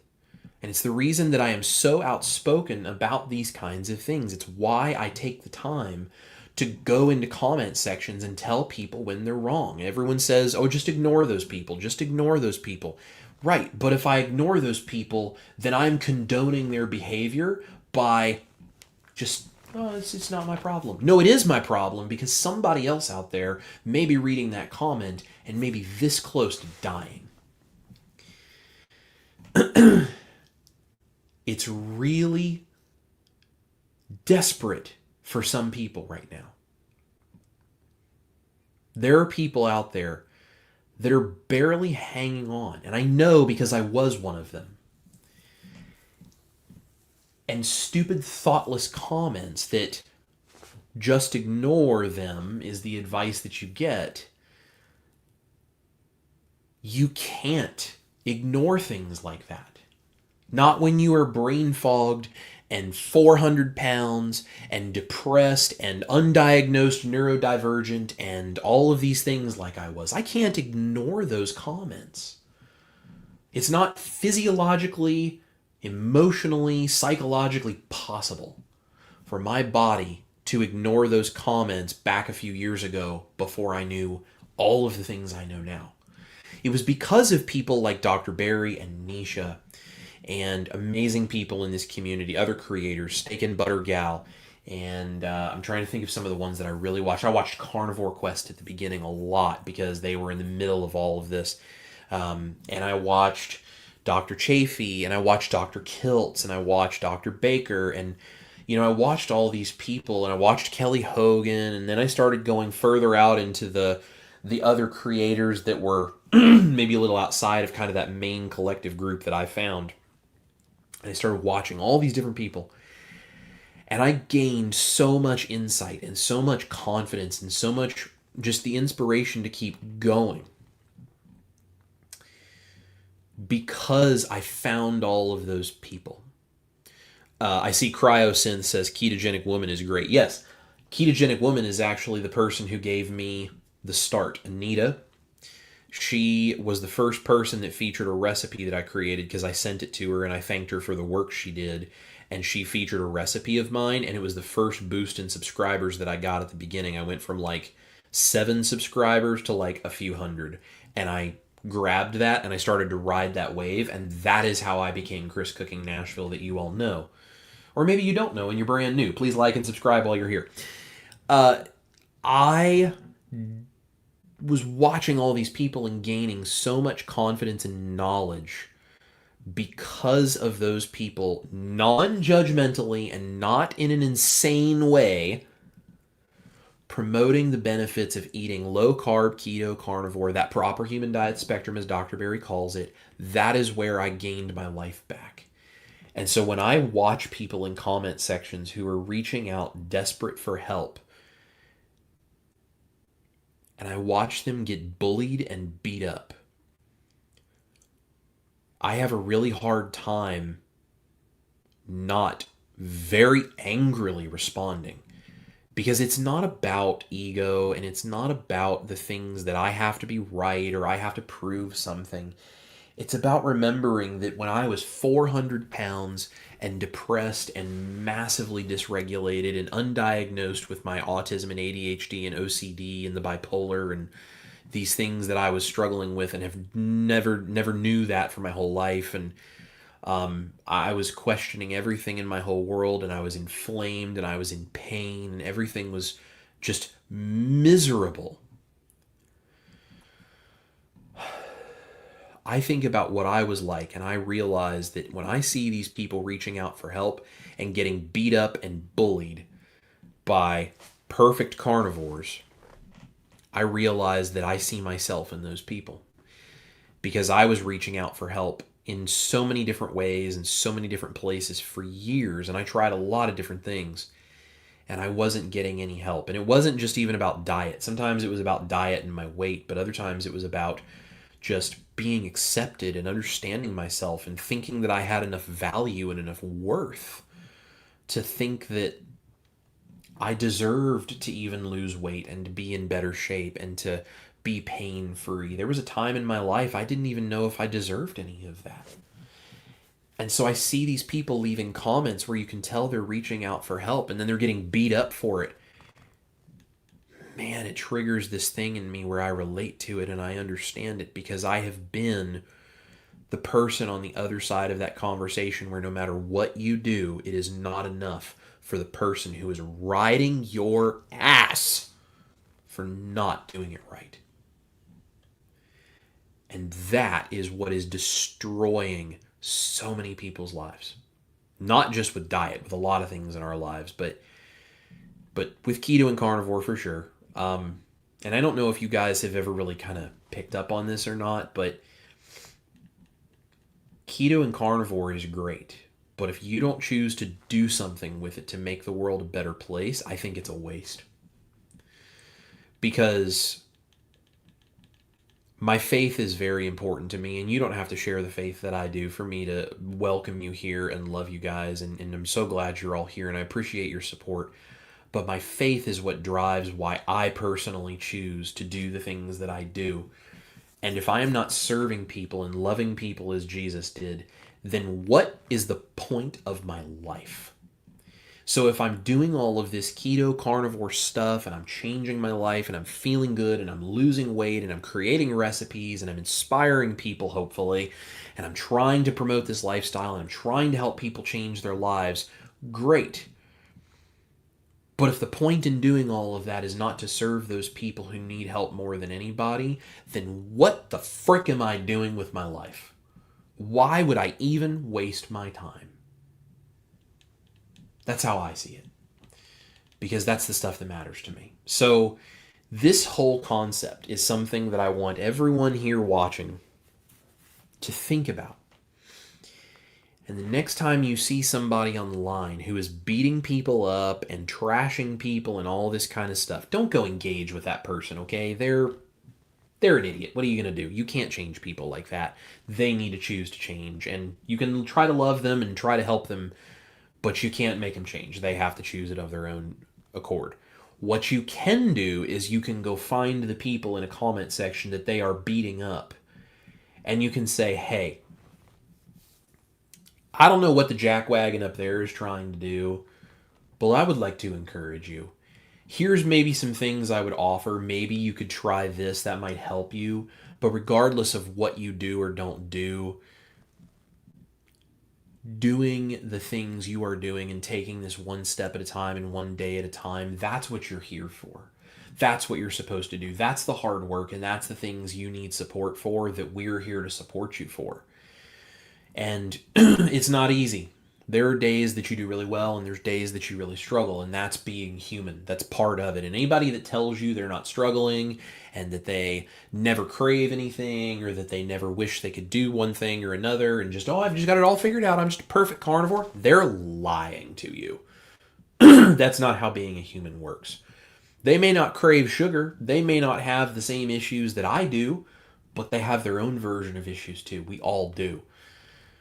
And it's the reason that I am so outspoken about these kinds of things. It's why I take the time to go into comment sections and tell people when they're wrong. Everyone says, oh, just ignore those people. Just ignore those people. Right, but if I ignore those people, then I'm condoning their behavior by just, oh, it's not my problem. No, it is my problem because somebody else out there may be reading that comment and may be this close to dying. It's really desperate for some people right now. There are people out there that are barely hanging on, and I know because I was one of them. And stupid, thoughtless comments that just ignore them is the advice that you get. You can't ignore things like that. Not when you are brain fogged and 400 pounds and depressed and undiagnosed neurodivergent and all of these things like I was. I can't ignore those comments. It's not physiologically, emotionally, psychologically possible for my body to ignore those comments back a few years ago before I knew all of the things I know now. It was because of people like Dr. Barry and Nisha and amazing people in this community, other creators, Steak and Butter Gal, and I'm trying to think of some of the ones that I really watched. I watched Carnivore Quest at the beginning a lot because they were in the middle of all of this. And I watched Dr. Chafee, and I watched Dr. Kiltz, and I watched Dr. Baker, and I watched all these people, and I watched Kelly Hogan, and then I started going further out into the other creators that were maybe a little outside of kind of that main collective group that I found. And I started watching all these different people. And I gained so much insight and so much confidence and so much just the inspiration to keep going. Because I found all of those people. I see Cryosynth says Ketogenic Woman is great. Yes, Ketogenic Woman is actually the person who gave me the start. Anita. She was the first person that featured a recipe that I created because I sent it to her and I thanked her for the work she did. And she featured a recipe of mine, and it was the first boost in subscribers that I got at the beginning. I went from like 7 subscribers to like a few hundred. And I grabbed that and I started to ride that wave. And that is how I became Chris Cooking Nashville that you all know. Or maybe you don't know and you're brand new. Please like and subscribe while you're here. I was watching all these people and gaining so much confidence and knowledge because of those people, non-judgmentally and not in an insane way, promoting the benefits of eating low-carb, keto, carnivore, that proper human diet spectrum, as Dr. Barry calls it. That is where I gained my life back. And so when I watch people in comment sections who are reaching out desperate for help, and I watch them get bullied and beat up, I have a really hard time not very angrily responding, because it's not about ego and it's not about the things that I have to be right or I have to prove something. It's about remembering that when I was 400 pounds and depressed and massively dysregulated and undiagnosed with my autism and ADHD and OCD and the bipolar and these things that I was struggling with, and have never knew that for my whole life, and I was questioning everything in my whole world, and I was inflamed and I was in pain and everything was just miserable. I think about what I was like, and I realize that when I see these people reaching out for help and getting beat up and bullied by perfect carnivores, I realize that I see myself in those people, because I was reaching out for help in so many different ways and so many different places for years, and I tried a lot of different things, and I wasn't getting any help. And it wasn't just even about diet. Sometimes it was about diet and my weight, but other times it was about just being accepted and understanding myself and thinking that I had enough value and enough worth to think that I deserved to even lose weight and to be in better shape and to be pain free. There was a time in my life I didn't even know if I deserved any of that. And so I see these people leaving comments where you can tell they're reaching out for help, and then they're getting beat up for it. Man, it triggers this thing in me where I relate to it and I understand it, because I have been the person on the other side of that conversation where no matter what you do, it is not enough for the person who is riding your ass for not doing it right. And that is what is destroying so many people's lives. Not just with diet, with a lot of things in our lives, but with keto and carnivore for sure. And I don't know if you guys have ever really kind of picked up on this or not, but keto and carnivore is great. But if you don't choose to do something with it to make the world a better place, I think it's a waste. Because my faith is very important to me, and you don't have to share the faith that I do for me to welcome you here and love you guys, and I'm so glad you're all here, and I appreciate your support. But my faith is what drives why I personally choose to do the things that I do. And if I am not serving people and loving people as Jesus did, then what is the point of my life? So if I'm doing all of this keto carnivore stuff and I'm changing my life and I'm feeling good and I'm losing weight and I'm creating recipes and I'm inspiring people, hopefully, and I'm trying to promote this lifestyle and I'm trying to help people change their lives, great. But if the point in doing all of that is not to serve those people who need help more than anybody, then what the frick am I doing with my life? Why would I even waste my time? That's how I see it. Because that's the stuff that matters to me. So this whole concept is something that I want everyone here watching to think about. And the next time you see somebody on the line who is beating people up and trashing people and all this kind of stuff, don't go engage with that person, okay? They're an idiot. What are you going to do? You can't change people like that. They need to choose to change. And you can try to love them and try to help them, but you can't make them change. They have to choose it of their own accord. What you can do is you can go find the people in a comment section that they are beating up. And you can say, hey, I don't know what the jackwagon up there is trying to do, but I would like to encourage you. Here's maybe some things I would offer. Maybe you could try this. That might help you. But regardless of what you do or don't do, doing the things you are doing and taking this one step at a time and one day at a time, that's what you're here for. That's what you're supposed to do. That's the hard work, and that's the things you need support for that we're here to support you for. And it's not easy. There are days that you do really well, and there's days that you really struggle, and that's being human. That's part of it. And anybody that tells you they're not struggling and that they never crave anything or that they never wish they could do one thing or another and just, oh, I've just got it all figured out, I'm just a perfect carnivore, they're lying to you. That's not how being a human works. They may not crave sugar, they may not have the same issues that I do, but they have their own version of issues too. We all do.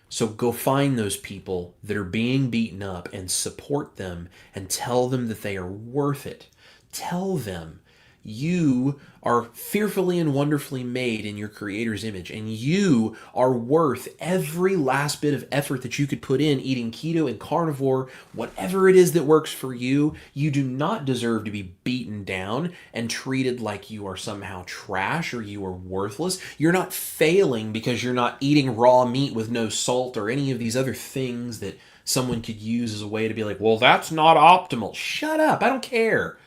So go find those people that are being beaten up and support them and tell them that they are worth it. Tell them you are fearfully and wonderfully made in your Creator's image, and you are worth every last bit of effort that you could put in eating keto and carnivore, whatever it is that works for you. You do not deserve to be beaten down and treated like you are somehow trash or you are worthless. You're not failing because you're not eating raw meat with no salt or any of these other things that someone could use as a way to be like, well, that's not optimal. Shut up. I don't care.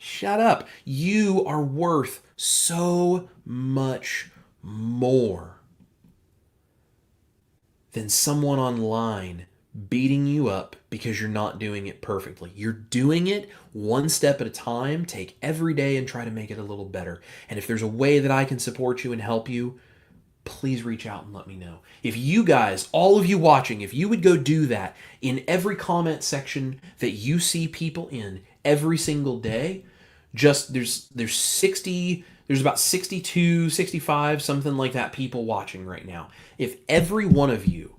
Shut up. You are worth so much more than someone online beating you up because you're not doing it perfectly. You're doing it one step at a time. Take every day and try to make it a little better. And if there's a way that I can support you and help you, please reach out and let me know. If you guys, all of you watching, if you would go do that in every comment section that you see people in every single day, just there's about 62, 65, something like that people watching right now. If every one of you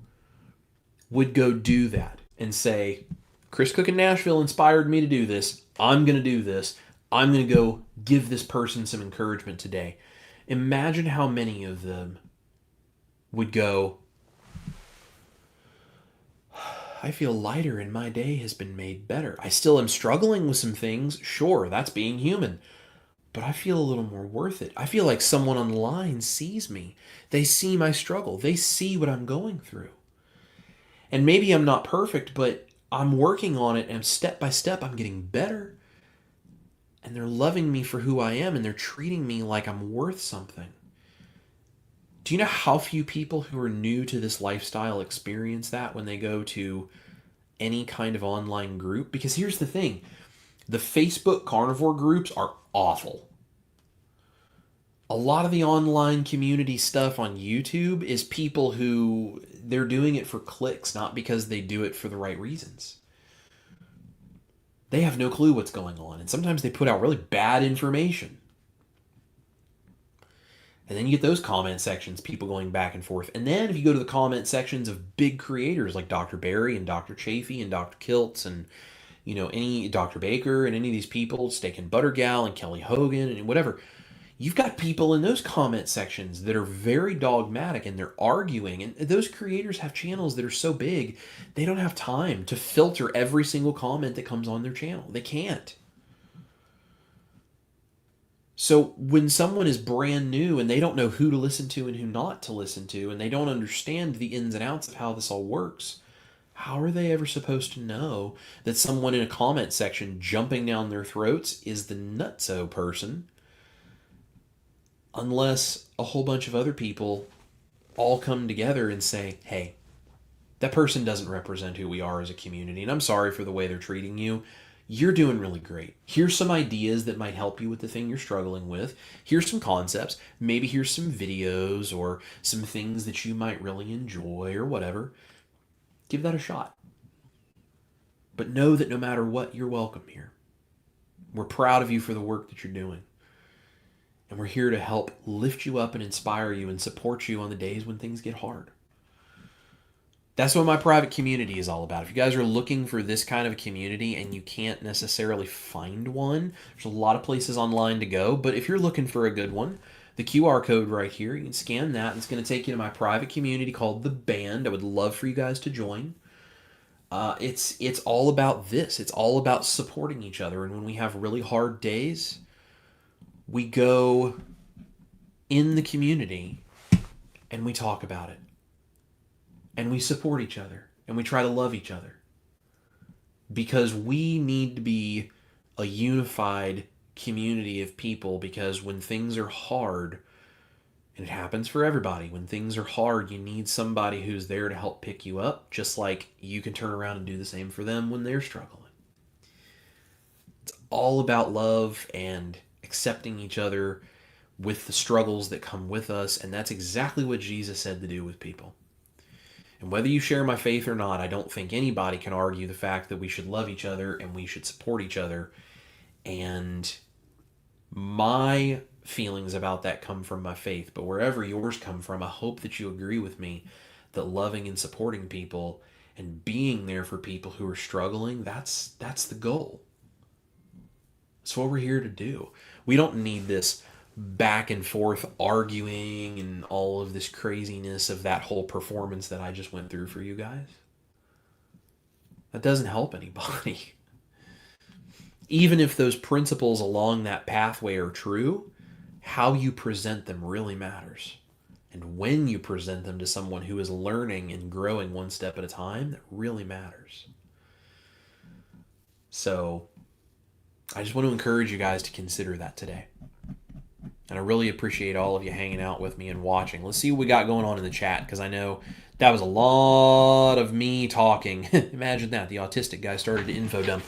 would go do that and say, Chris Cook in Nashville inspired me to do this, I'm going to do this, I'm going to go give this person some encouragement today. Imagine how many of them would go, I feel lighter and my day has been made better. I still am struggling with some things. Sure, that's being human. But I feel a little more worth it. I feel like someone online sees me. They see my struggle. They see what I'm going through. And maybe I'm not perfect, but I'm working on it, and step by step I'm getting better. And they're loving me for who I am, and they're treating me like I'm worth something. Do you know how few people who are new to this lifestyle experience that when they go to any kind of online group? Because here's the thing. The Facebook carnivore groups are awful. A lot of the online community stuff on YouTube is people who they're doing it for clicks, not because they do it for the right reasons. They have no clue what's going on, and sometimes they put out really bad information. And then you get those comment sections, people going back and forth. And then if you go to the comment sections of big creators like Dr. Barry and Dr. Chafee and Dr. Kiltz and any Dr. Baker and any of these people, Steak and Butter Gal and Kelly Hogan and whatever, you've got people in those comment sections that are very dogmatic and they're arguing. And those creators have channels that are so big, they don't have time to filter every single comment that comes on their channel. They can't. So when someone is brand new and they don't know who to listen to and who not to listen to, and they don't understand the ins and outs of how this all works, how are they ever supposed to know that someone in a comment section jumping down their throats is the nutso person unless a whole bunch of other people all come together and say, hey, that person doesn't represent who we are as a community, and I'm sorry for the way they're treating you. You're doing really great. Here's some ideas that might help you with the thing you're struggling with. Here's some concepts. Maybe here's some videos or some things that you might really enjoy or whatever. Give that a shot. But know that no matter what, you're welcome here. We're proud of you for the work that you're doing. And we're here to help lift you up and inspire you and support you on the days when things get hard. That's what my private community is all about. If you guys are looking for this kind of a community and you can't necessarily find one, there's a lot of places online to go. But if you're looking for a good one, the QR code right here, you can scan that. And it's going to take you to my private community called The Band. I would love for you guys to join. It's all about this. It's all about supporting each other. And when we have really hard days, we go in the community and we talk about it. And we support each other. And we try to love each other. Because we need to be a unified community of people. Because when things are hard, and it happens for everybody, when things are hard, you need somebody who's there to help pick you up. Just like you can turn around and do the same for them when they're struggling. It's all about love and accepting each other with the struggles that come with us. And that's exactly what Jesus said to do with people. And whether you share my faith or not, I don't think anybody can argue the fact that we should love each other and we should support each other And my feelings about that come from my faith, but wherever yours come from, I hope that you agree with me that loving and supporting people and being there for people who are struggling, that's the goal. That's what we're here to do. We don't need this back and forth arguing and all of this craziness of that whole performance that I just went through for you guys. That doesn't help anybody. Even if those principles along that pathway are true, how you present them really matters. And when you present them to someone who is learning and growing one step at a time, that really matters. So I just want to encourage you guys to consider that today. And I really appreciate all of you hanging out with me and watching. Let's see what we got going on in the chat, because I know that was a lot of me talking. Imagine that. The autistic guy started to info dump.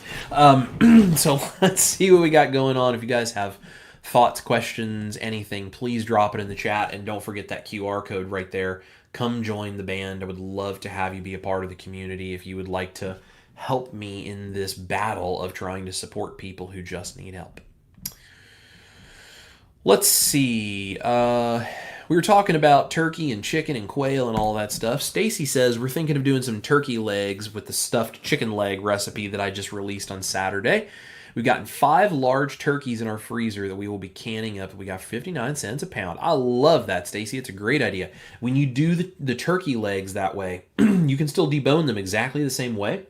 So let's see what we got going on. If you guys have thoughts, questions, anything, please drop it in the chat. And don't forget that QR code right there. Come join the band. I would love to have you be a part of the community if you would like to help me in this battle of trying to support people who just need help. Let's see. We were talking about turkey and chicken and quail and all that stuff. Stacy says we're thinking of doing some turkey legs with the stuffed chicken leg recipe that I just released on Saturday. We've gotten 5 large turkeys in our freezer that we will be canning up. We got 59 cents a pound. I love that, Stacy. It's a great idea. When you do the turkey legs that way, you can still debone them exactly the same way.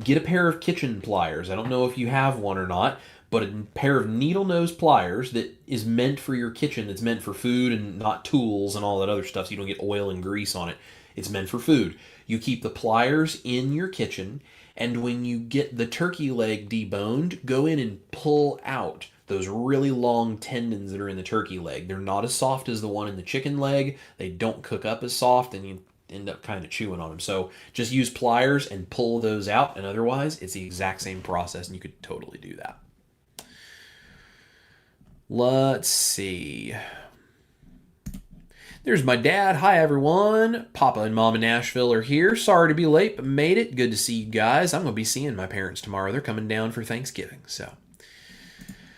Get a pair of kitchen pliers. I don't know if you have one or not, but a pair of needle nose pliers that is meant for your kitchen. It's meant for food and not tools and all that other stuff, so you don't get oil and grease on it. It's meant for food. You keep the pliers in your kitchen, and when you get the turkey leg deboned, go in and pull out those really long tendons that are in the turkey leg. They're not as soft as the one in the chicken leg. They don't cook up as soft, and you end up kind of chewing on them. So just use pliers and pull those out, and otherwise it's the exact same process, and you could totally do that. Let's see. There's my dad. Hi, everyone. Papa and Mom in Nashville are here. Sorry to be late, but made it. Good to see you guys. I'm going to be seeing my parents tomorrow. They're coming down for Thanksgiving. So,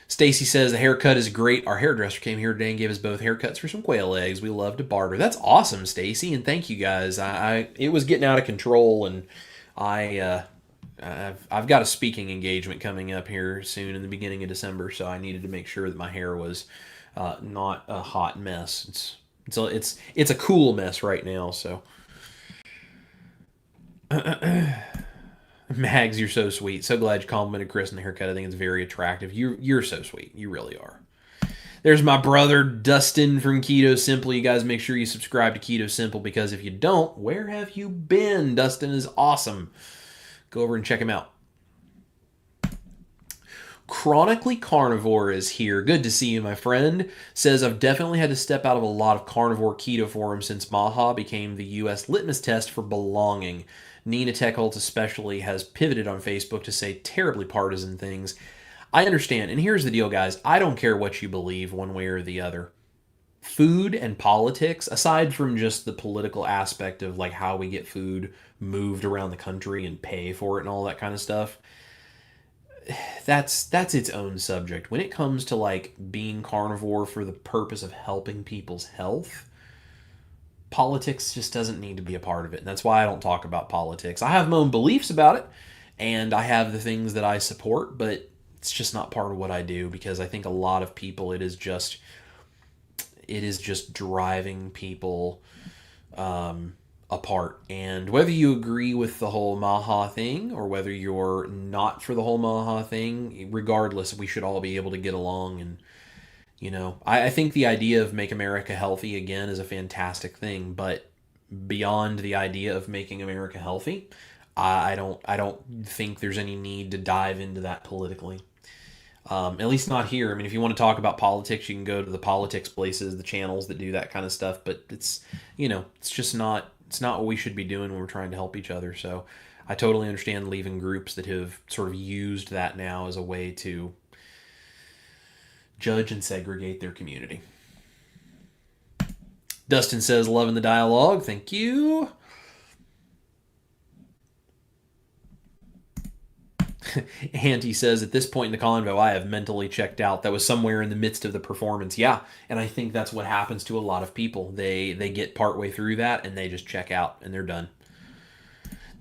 Stacy says the haircut is great. Our hairdresser came here today and gave us both haircuts for some quail eggs. We love to barter. That's awesome, Stacy, and thank you guys. It was getting out of control, and I've got a speaking engagement coming up here soon in the beginning of December, so I needed to make sure that my hair was not a hot mess. It's a cool mess right now. So, Mags, you're so sweet. So glad you complimented Chris on the haircut. I think it's very attractive. You're so sweet. You really are. There's my brother Dustin from Keto Simple. You guys make sure you subscribe to Keto Simple, because if you don't, where have you been? Dustin is awesome. Go over and check him out. Chronically Carnivore is here. Good to see you, my friend. Says, I've definitely had to step out of a lot of carnivore keto forums since Maha became the U.S. litmus test for belonging. Nina Techholt especially has pivoted on Facebook to say terribly partisan things. I understand, and here's the deal, guys. I don't care what you believe one way or the other. Food and politics, aside from just the political aspect of like how we get food moved around the country and pay for it and all that kind of stuff, that's its own subject. When it comes to like being carnivore for the purpose of helping people's health, politics just doesn't need to be a part of it. And that's why I don't talk about politics. I have my own beliefs about it, and I have the things that I support, but it's just not part of what I do, because I think a lot of people, it is just driving people apart. And whether you agree with the whole Maha thing or whether you're not for the whole Maha thing, regardless, we should all be able to get along. And I think the idea of Make America Healthy again is a fantastic thing, but beyond the idea of making America healthy, I don't think there's any need to dive into that politically. At least not here. I mean, if you want to talk about politics, you can go to the politics places, the channels that do that kind of stuff, but it's just not, it's not what we should be doing when we're trying to help each other. So I totally understand leaving groups that have sort of used that now as a way to judge and segregate their community. Dustin says, loving the dialogue. Thank you. Auntie says, at this point in the convo, I have mentally checked out. That was somewhere in the midst of the performance. Yeah, and I think that's what happens to a lot of people. They get partway through that, and they just check out, and they're done.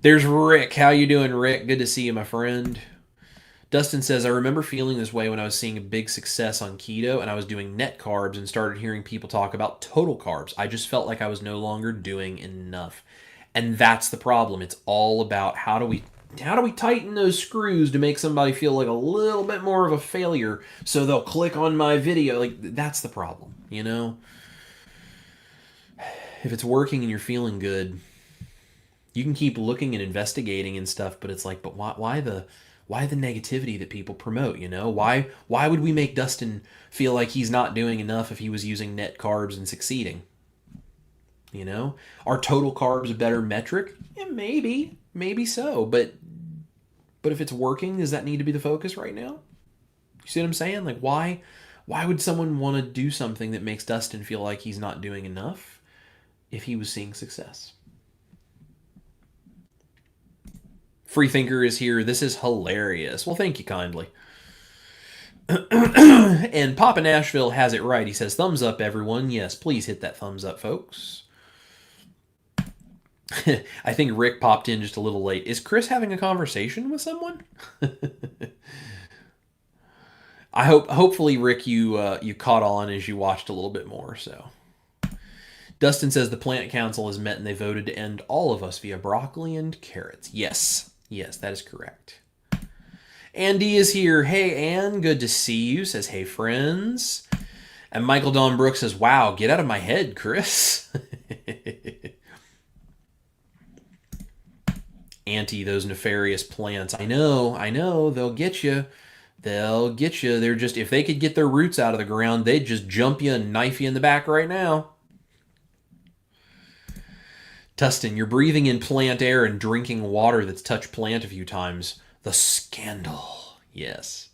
There's Rick. How you doing, Rick? Good to see you, my friend. Dustin says, I remember feeling this way when I was seeing a big success on keto, and I was doing net carbs and started hearing people talk about total carbs. I just felt like I was no longer doing enough. And that's the problem. It's all about how do we tighten those screws to make somebody feel like a little bit more of a failure so they'll click on my video. Like, that's the problem, you know? If it's working and you're feeling good, you can keep looking and investigating and stuff, but it's like, but why the negativity that people promote, you know? Why would we make Dustin feel like he's not doing enough if he was using net carbs and succeeding? You know? Are total carbs a better metric? Yeah, maybe so, but if it's working, does that need to be the focus right now? You see what I'm saying? Like, why would someone want to do something that makes Dustin feel like he's not doing enough if he was seeing success? Freethinker is here. This is hilarious. Well, thank you kindly. And Papa Nashville has it right. He says, thumbs up, everyone. Yes, please hit that thumbs up, folks. I think Rick popped in just a little late. Is Chris having a conversation with someone? Hopefully, Rick, you caught on as you watched a little bit more. So, Dustin says the Plant Council has met and they voted to end all of us via broccoli and carrots. Yes, that is correct. Andy is here. Hey, Ann, good to see you. Says, hey, friends. And Michael Don Brooks says, wow, get out of my head, Chris. Anti those nefarious plants. I know, they'll get you. They're just, if they could get their roots out of the ground, they'd just jump you and knife you in the back right now. Tustin, you're breathing in plant air and drinking water that's touched plant a few times. The scandal. Yes.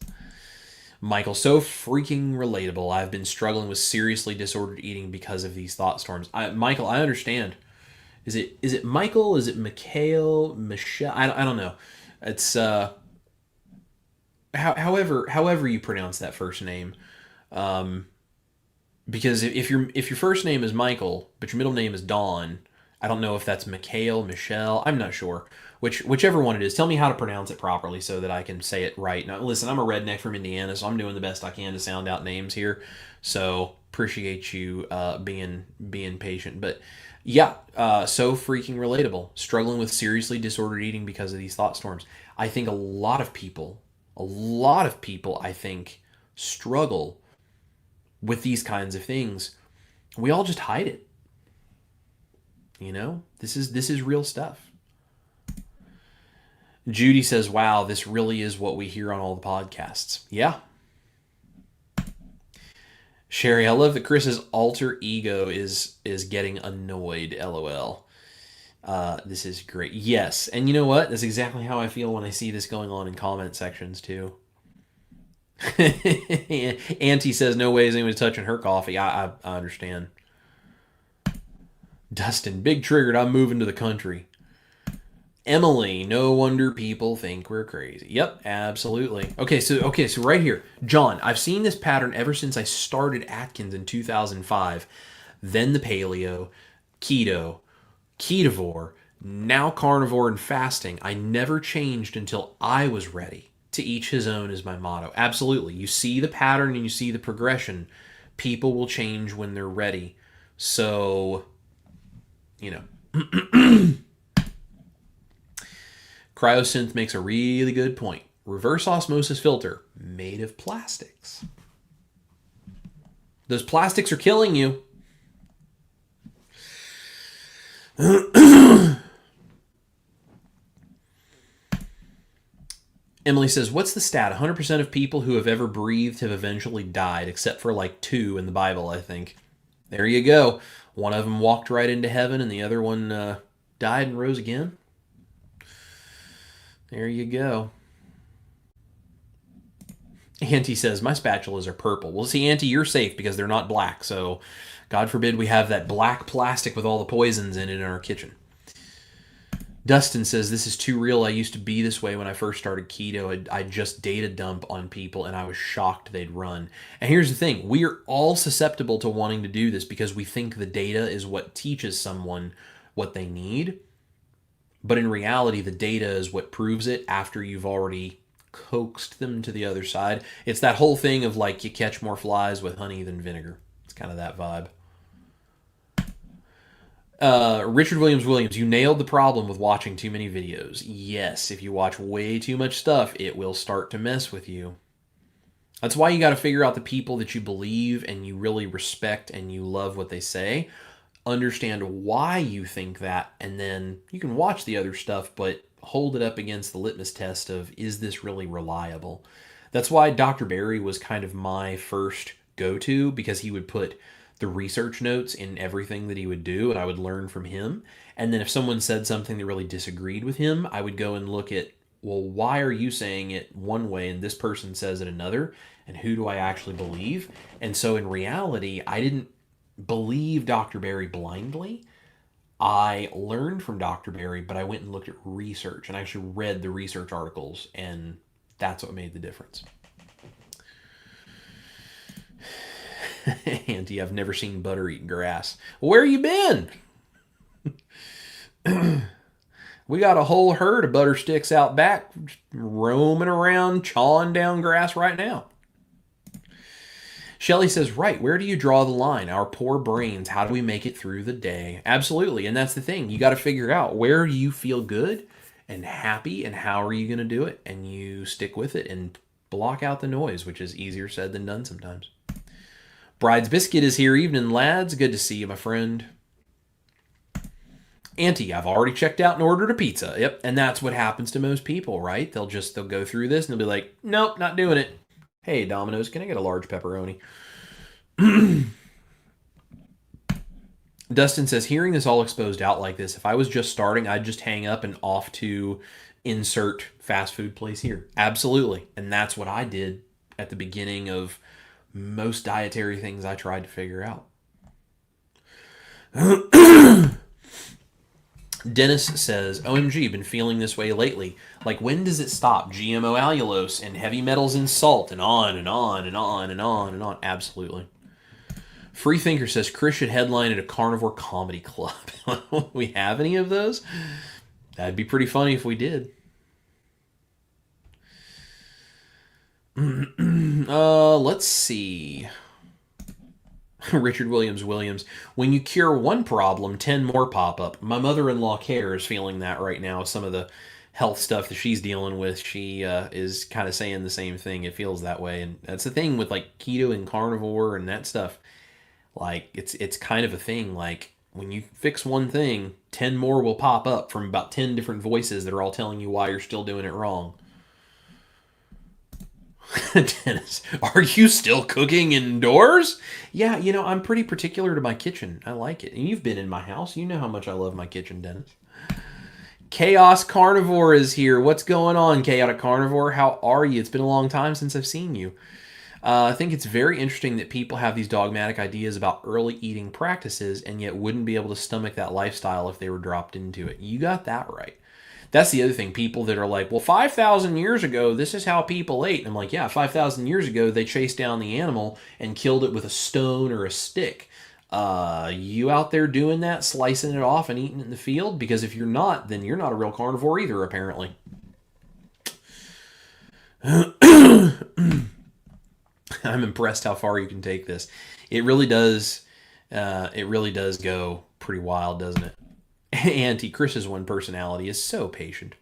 Michael, so freaking relatable. I've been struggling with seriously disordered eating because of these thought storms. Michael, I understand. Is it Michael? Is it Mikhail? Michelle? I don't know. It's however you pronounce that first name. Because if your first name is Michael, but your middle name is Dawn, I don't know if that's Mikhail, Michelle. I'm not sure. Whichever one it is, tell me how to pronounce it properly so that I can say it right. Now, listen, I'm a redneck from Indiana, so I'm doing the best I can to sound out names here. So appreciate you being patient, but. Yeah, so freaking relatable. Struggling with seriously disordered eating because of these thought storms. I think a lot of people, I think, struggle with these kinds of things. We all just hide it. You know, this is real stuff. Judy says, wow, this really is what we hear on all the podcasts. Yeah. Sherry, I love that Chris's alter ego is getting annoyed, LOL. This is great. Yes, and you know what? That's exactly how I feel when I see this going on in comment sections, too. Auntie says, no way is anyone touching her coffee. I understand. Dustin, big triggered, I'm moving to the country. Emily, no wonder people think we're crazy. Yep, absolutely. Okay, so right here. John, I've seen this pattern ever since I started Atkins in 2005. Then the paleo, keto, ketovore, now carnivore and fasting. I never changed until I was ready. To each his own is my motto. Absolutely. You see the pattern and you see the progression. People will change when they're ready. So, you know. Cryosynth makes a really good point. Reverse osmosis filter made of plastics. Those plastics are killing you. Emily says, what's the stat? 100% of people who have ever breathed have eventually died, except for like 2 in the Bible, I think. There you go. One of them walked right into heaven and the other one died and rose again. There you go. Auntie says, my spatulas are purple. Well, see, Auntie, you're safe because they're not black. So, God forbid we have that black plastic with all the poisons in it in our kitchen. Dustin says, this is too real. I used to be this way when I first started keto. I just data dump on people and I was shocked they'd run. And here's the thing. We are all susceptible to wanting to do this because we think the data is what teaches someone what they need. But in reality, the data is what proves it after you've already coaxed them to the other side. It's that whole thing of like you catch more flies with honey than vinegar. It's kind of that vibe. Richard Williams, you nailed the problem with watching too many videos. Yes, if you watch way too much stuff, it will start to mess with you. That's why you got to figure out the people that you believe and you really respect and you love what they say. Understand why you think that, and then you can watch the other stuff, but hold it up against the litmus test of, is this really reliable? That's why Dr. Barry was kind of my first go-to, because he would put the research notes in everything that he would do, and I would learn from him. And then if someone said something that really disagreed with him, I would go and look at, well, why are you saying it one way and this person says it another? And who do I actually believe? And so in reality, I didn't believe Dr. Barry blindly. I learned from Dr. Barry, but I went and looked at research and actually read the research articles, and that's what made the difference. Auntie, I've never seen butter eat grass. Where you been? We got a whole herd of butter sticks out back, roaming around, chawing down grass right now. Shelly says, right, where do you draw the line? Our poor brains, how do we make it through the day? Absolutely, and that's the thing. You got to figure out where you feel good and happy, and how are you going to do it? And you stick with it and block out the noise, which is easier said than done sometimes. Bride's Biscuit is here. Evening, lads. Good to see you, my friend. Auntie, I've already checked out and ordered a pizza. Yep, and that's what happens to most people, right? They'll go through this and they'll be like, nope, not doing it. Hey, Domino's, can I get a large pepperoni? Dustin says, hearing this all exposed out like this, if I was just starting, I'd just hang up and off to insert fast food place here. Absolutely. And that's what I did at the beginning of most dietary things I tried to figure out. Dennis says, OMG, been feeling this way lately. Like, when does it stop? GMO allulose and heavy metals in salt, and on and on and on and on and on. Absolutely. Freethinker says, Chris should headline at a carnivore comedy club. We have any of those? That'd be pretty funny if we did. Let's see. Richard Williams, when you cure one problem, 10 more pop up. My mother-in-law Care is feeling that right now. Some of the health stuff that she's dealing with, she is kind of saying the same thing. It feels that way, and that's the thing with like keto and carnivore and that stuff. Like it's kind of a thing. Like when you fix one thing, 10 more will pop up from about 10 different voices that are all telling you why you're still doing it wrong. Dennis, are you still cooking indoors? Yeah, I'm pretty particular to my kitchen. I like it. And you've been in my house. You know how much I love my kitchen, Dennis. Chaos Carnivore is here. What's going on, Chaotic Carnivore? How are you? It's been a long time since I've seen you. I think it's very interesting that people have these dogmatic ideas about early eating practices and yet wouldn't be able to stomach that lifestyle if they were dropped into it. You got that right. That's the other thing. People that are like, well, 5,000 years ago, this is how people ate. And I'm like, yeah, 5,000 years ago, they chased down the animal and killed it with a stone or a stick. You out there doing that, slicing it off and eating it in the field? Because if you're not, then you're not a real carnivore either, apparently. I'm impressed how far you can take this. It really does go pretty wild, doesn't it? Auntie Chris's one personality is so patient.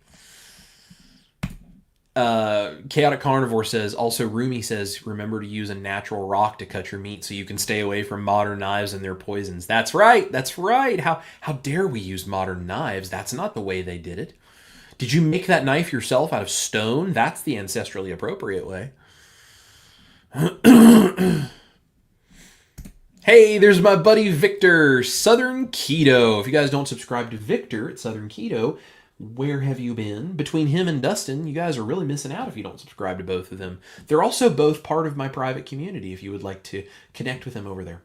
Chaotic Carnivore says, also Rumi says, remember to use a natural rock to cut your meat so you can stay away from modern knives and their poisons. That's right. That's right. How dare we use modern knives? That's not the way they did it. Did you make that knife yourself out of stone? That's the ancestrally appropriate way. Hey, there's my buddy Victor, Southern Keto. If you guys don't subscribe to Victor at Southern Keto, where have you been? Between him and Dustin, you guys are really missing out if you don't subscribe to both of them. They're also both part of my private community if you would like to connect with them over there.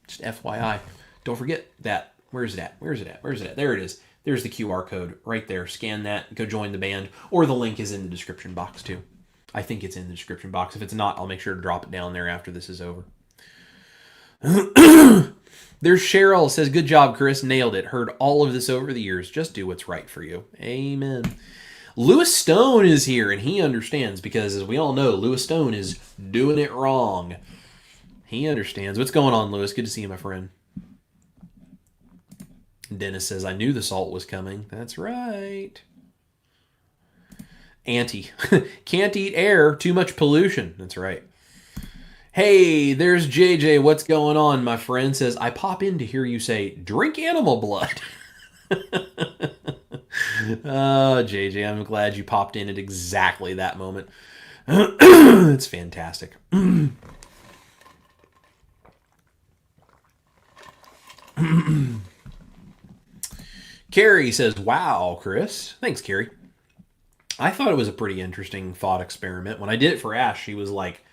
Just FYI. Don't forget that. Where's it at? There it is. There's the QR code right there. Scan that, go join the band, or the link is in the description box too. I think it's in the description box. If it's not, I'll make sure to drop it down there after this is over. There's Cheryl, says, good job, Chris. Nailed it. Heard all of this over the years. Just do what's right for you. Amen. Lewis Stone is here, and he understands because, as we all know, Lewis Stone is doing it wrong. He understands. What's going on, Lewis? Good to see you, my friend. Dennis says, I knew the salt was coming. That's right. Auntie. Can't eat air. Too much pollution. That's right. Hey, there's JJ. What's going on, my friend? Says, I pop in to hear you say, drink animal blood. Oh, JJ, I'm glad you popped in at exactly that moment. It's fantastic. Carrie says, wow, Chris. Thanks, Carrie. I thought it was a pretty interesting thought experiment. When I did it for Ash, she was like,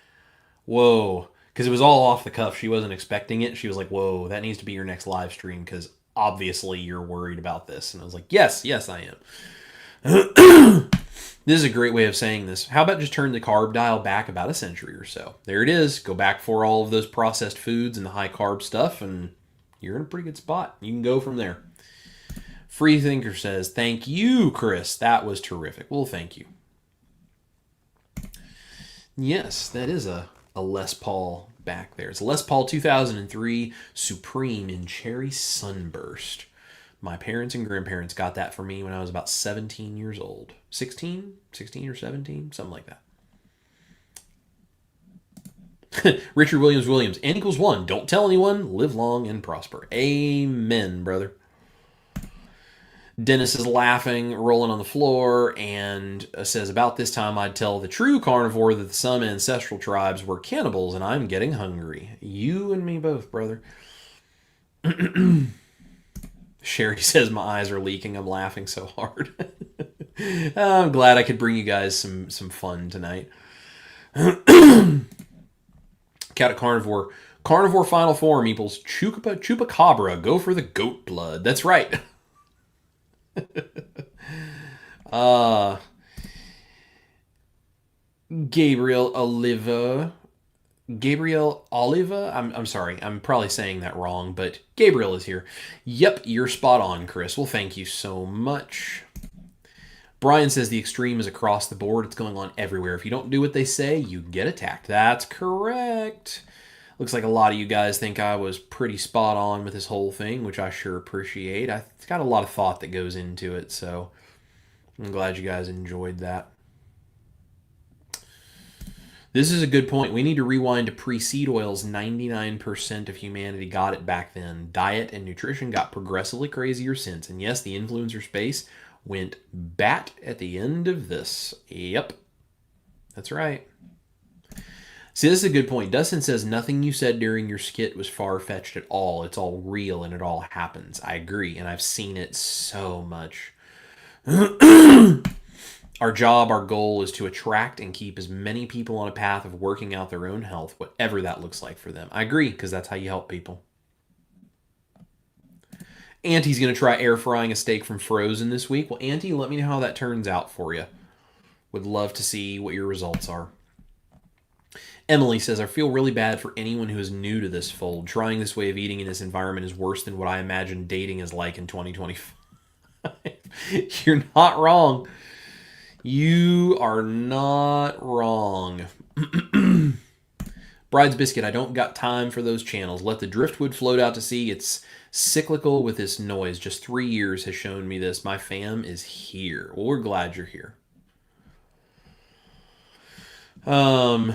whoa. Because it was all off the cuff. She wasn't expecting it. She was like, whoa, that needs to be your next live stream because obviously you're worried about this. And I was like, yes, I am. This is a great way of saying this. How about just turn the carb dial back about a century or so? There it is. Go back for all of those processed foods and the high carb stuff, and you're in a pretty good spot. You can go from there. Free Thinker says, thank you, Chris. That was terrific. Well, thank you. Yes, that is a Les Paul back there. It's a Les Paul 2003 Supreme in Cherry Sunburst. My parents and grandparents got that for me when I was about 17 years old. 16 or 17, something like that. Richard Williams, N equals 1. Don't tell anyone. Live long and prosper. Amen, brother. Dennis is laughing, rolling on the floor, and says, about this time I'd tell the true carnivore that some ancestral tribes were cannibals, and I'm getting hungry. You and me both, brother. Sherry says, my eyes are leaking. I'm laughing so hard. I'm glad I could bring you guys some fun tonight. Cat Carnivore. Carnivore final form equals chupacabra. Go for the goat blood. That's right. Gabriel Oliva. I'm sorry. I'm probably saying that wrong, but Gabriel is here. Yep, you're spot on, Chris. Well, thank you so much. Brian says the extreme is across the board. It's going on everywhere. If you don't do what they say, you get attacked. That's correct. Looks like a lot of you guys think I was pretty spot on with this whole thing, which I sure appreciate. It's got a lot of thought that goes into it, so I'm glad you guys enjoyed that. This is a good point. We need to rewind to pre-seed oils. 99% of humanity got it back then. Diet and nutrition got progressively crazier since. And yes, the influencer space went bat at the end of this. Yep. That's right. See, this is a good point. Dustin says, nothing you said during your skit was far-fetched at all. It's all real and it all happens. I agree, and I've seen it so much. Our job, our goal is to attract and keep as many people on a path of working out their own health, whatever that looks like for them. I agree, because that's how you help people. Auntie's going to try air frying a steak from Frozen this week. Well, Auntie, let me know how that turns out for you. Would love to see what your results are. Emily says, I feel really bad for anyone who is new to this fold. Trying this way of eating in this environment is worse than what I imagine dating is like in 2025. You're not wrong. You are not wrong. Bride's Biscuit, I don't got time for those channels. Let the driftwood float out to sea. It's cyclical with this noise. Just 3 years has shown me this. My fam is here. Well, we're glad you're here. Brian,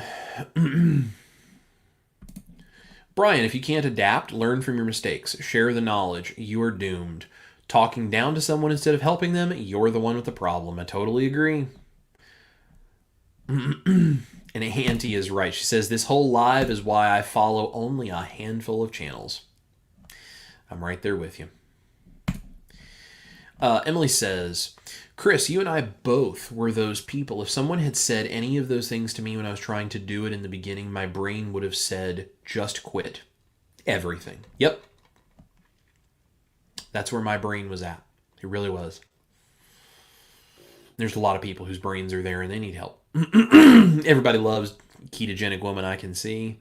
if you can't adapt, learn from your mistakes. Share the knowledge. You are doomed. Talking down to someone instead of helping them, you're the one with the problem. I totally agree. And Auntie is right. She says, this whole live is why I follow only a handful of channels. I'm right there with you. Emily says, Chris, you and I both were those people. If someone had said any of those things to me when I was trying to do it in the beginning, my brain would have said, just quit. Everything. Yep. That's where my brain was at. It really was. There's a lot of people whose brains are there and they need help. Everybody loves ketogenic woman, I can see.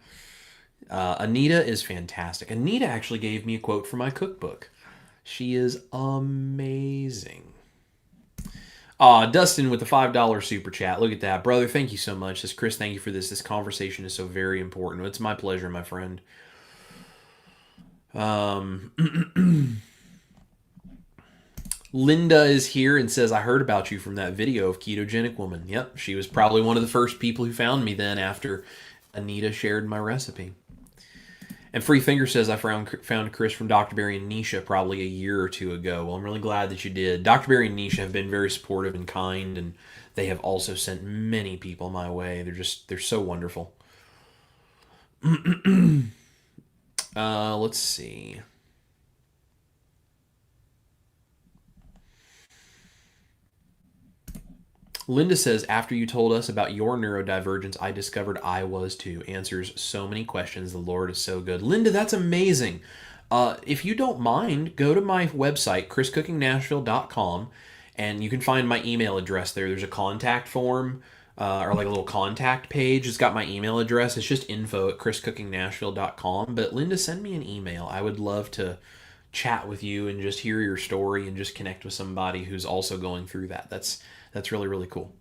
Anita is fantastic. Anita actually gave me a quote from my cookbook. She is amazing. Dustin with the $5 super chat. Look at that. Brother, thank you so much. Says Chris, thank you for this. This conversation is so very important. It's my pleasure, my friend. Linda is here and says, I heard about you from that video of Ketogenic Woman. Yep, she was probably one of the first people who found me then after Anita shared my recipe. And Free Finger says, I found Chris from Dr. Barry and Nisha probably a year or two ago. Well, I'm really glad that you did. Dr. Barry and Nisha have been very supportive and kind, and they have also sent many people my way. They're so wonderful. Let's see. Linda says, after you told us about your neurodivergence, I discovered I was too. Answers so many questions. The Lord is so good. Linda, that's amazing. If you don't mind, go to my website, chriscookingnashville.com, and you can find my email address there. There's a contact form, or like a little contact page. It's got my email address. It's just info@chriscookingnashville.com. But Linda, send me an email. I would love to chat with you and just hear your story and just connect with somebody who's also going through that. That's really, really cool.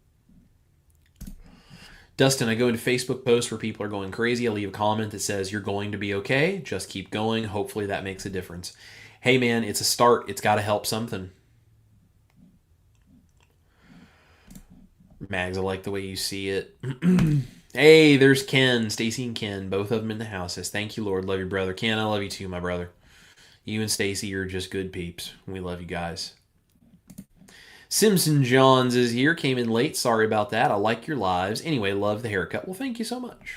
Dustin, I go into Facebook posts where people are going crazy. I leave a comment that says, you're going to be okay. Just keep going. Hopefully that makes a difference. Hey, man, it's a start. It's got to help something. Mags, I like the way you see it. Hey, there's Ken, Stacy and Ken, both of them in the house. Says, thank you, Lord. Love you, brother. Ken, I love you too, my brother. You and Stacy are just good peeps. We love you guys. Simpson Johns is here. Came in late. Sorry about that. I like your lives. Anyway, love the haircut. Well, thank you so much.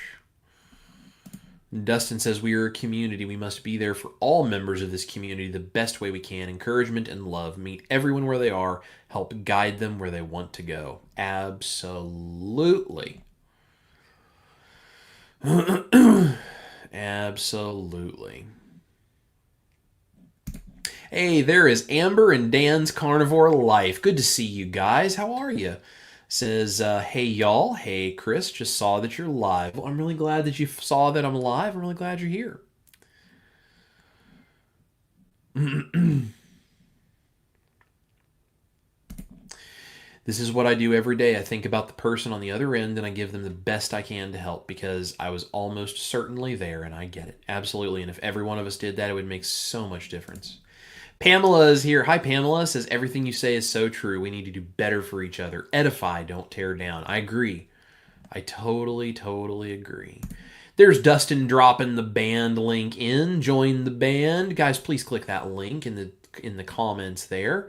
Dustin says, we are a community. We must be there for all members of this community the best way we can. Encouragement and love. Meet everyone where they are. Help guide them where they want to go. Absolutely. Absolutely. Hey, there is Amber and Dan's Carnivore Life. Good to see you guys. How are you? Says, hey, y'all. Hey, Chris. Just saw that you're live. Well, I'm really glad that you saw that I'm live. I'm really glad you're here. This is what I do every day. I think about the person on the other end and I give them the best I can to help because I was almost certainly there and I get it. Absolutely. And if every one of us did that, it would make so much difference. Pamela is here. Hi, Pamela. Says, everything you say is so true. We need to do better for each other. Edify, don't tear down. I agree. I totally, totally agree. There's Dustin dropping the band link in. Join the band. Guys, please click that link in the comments there.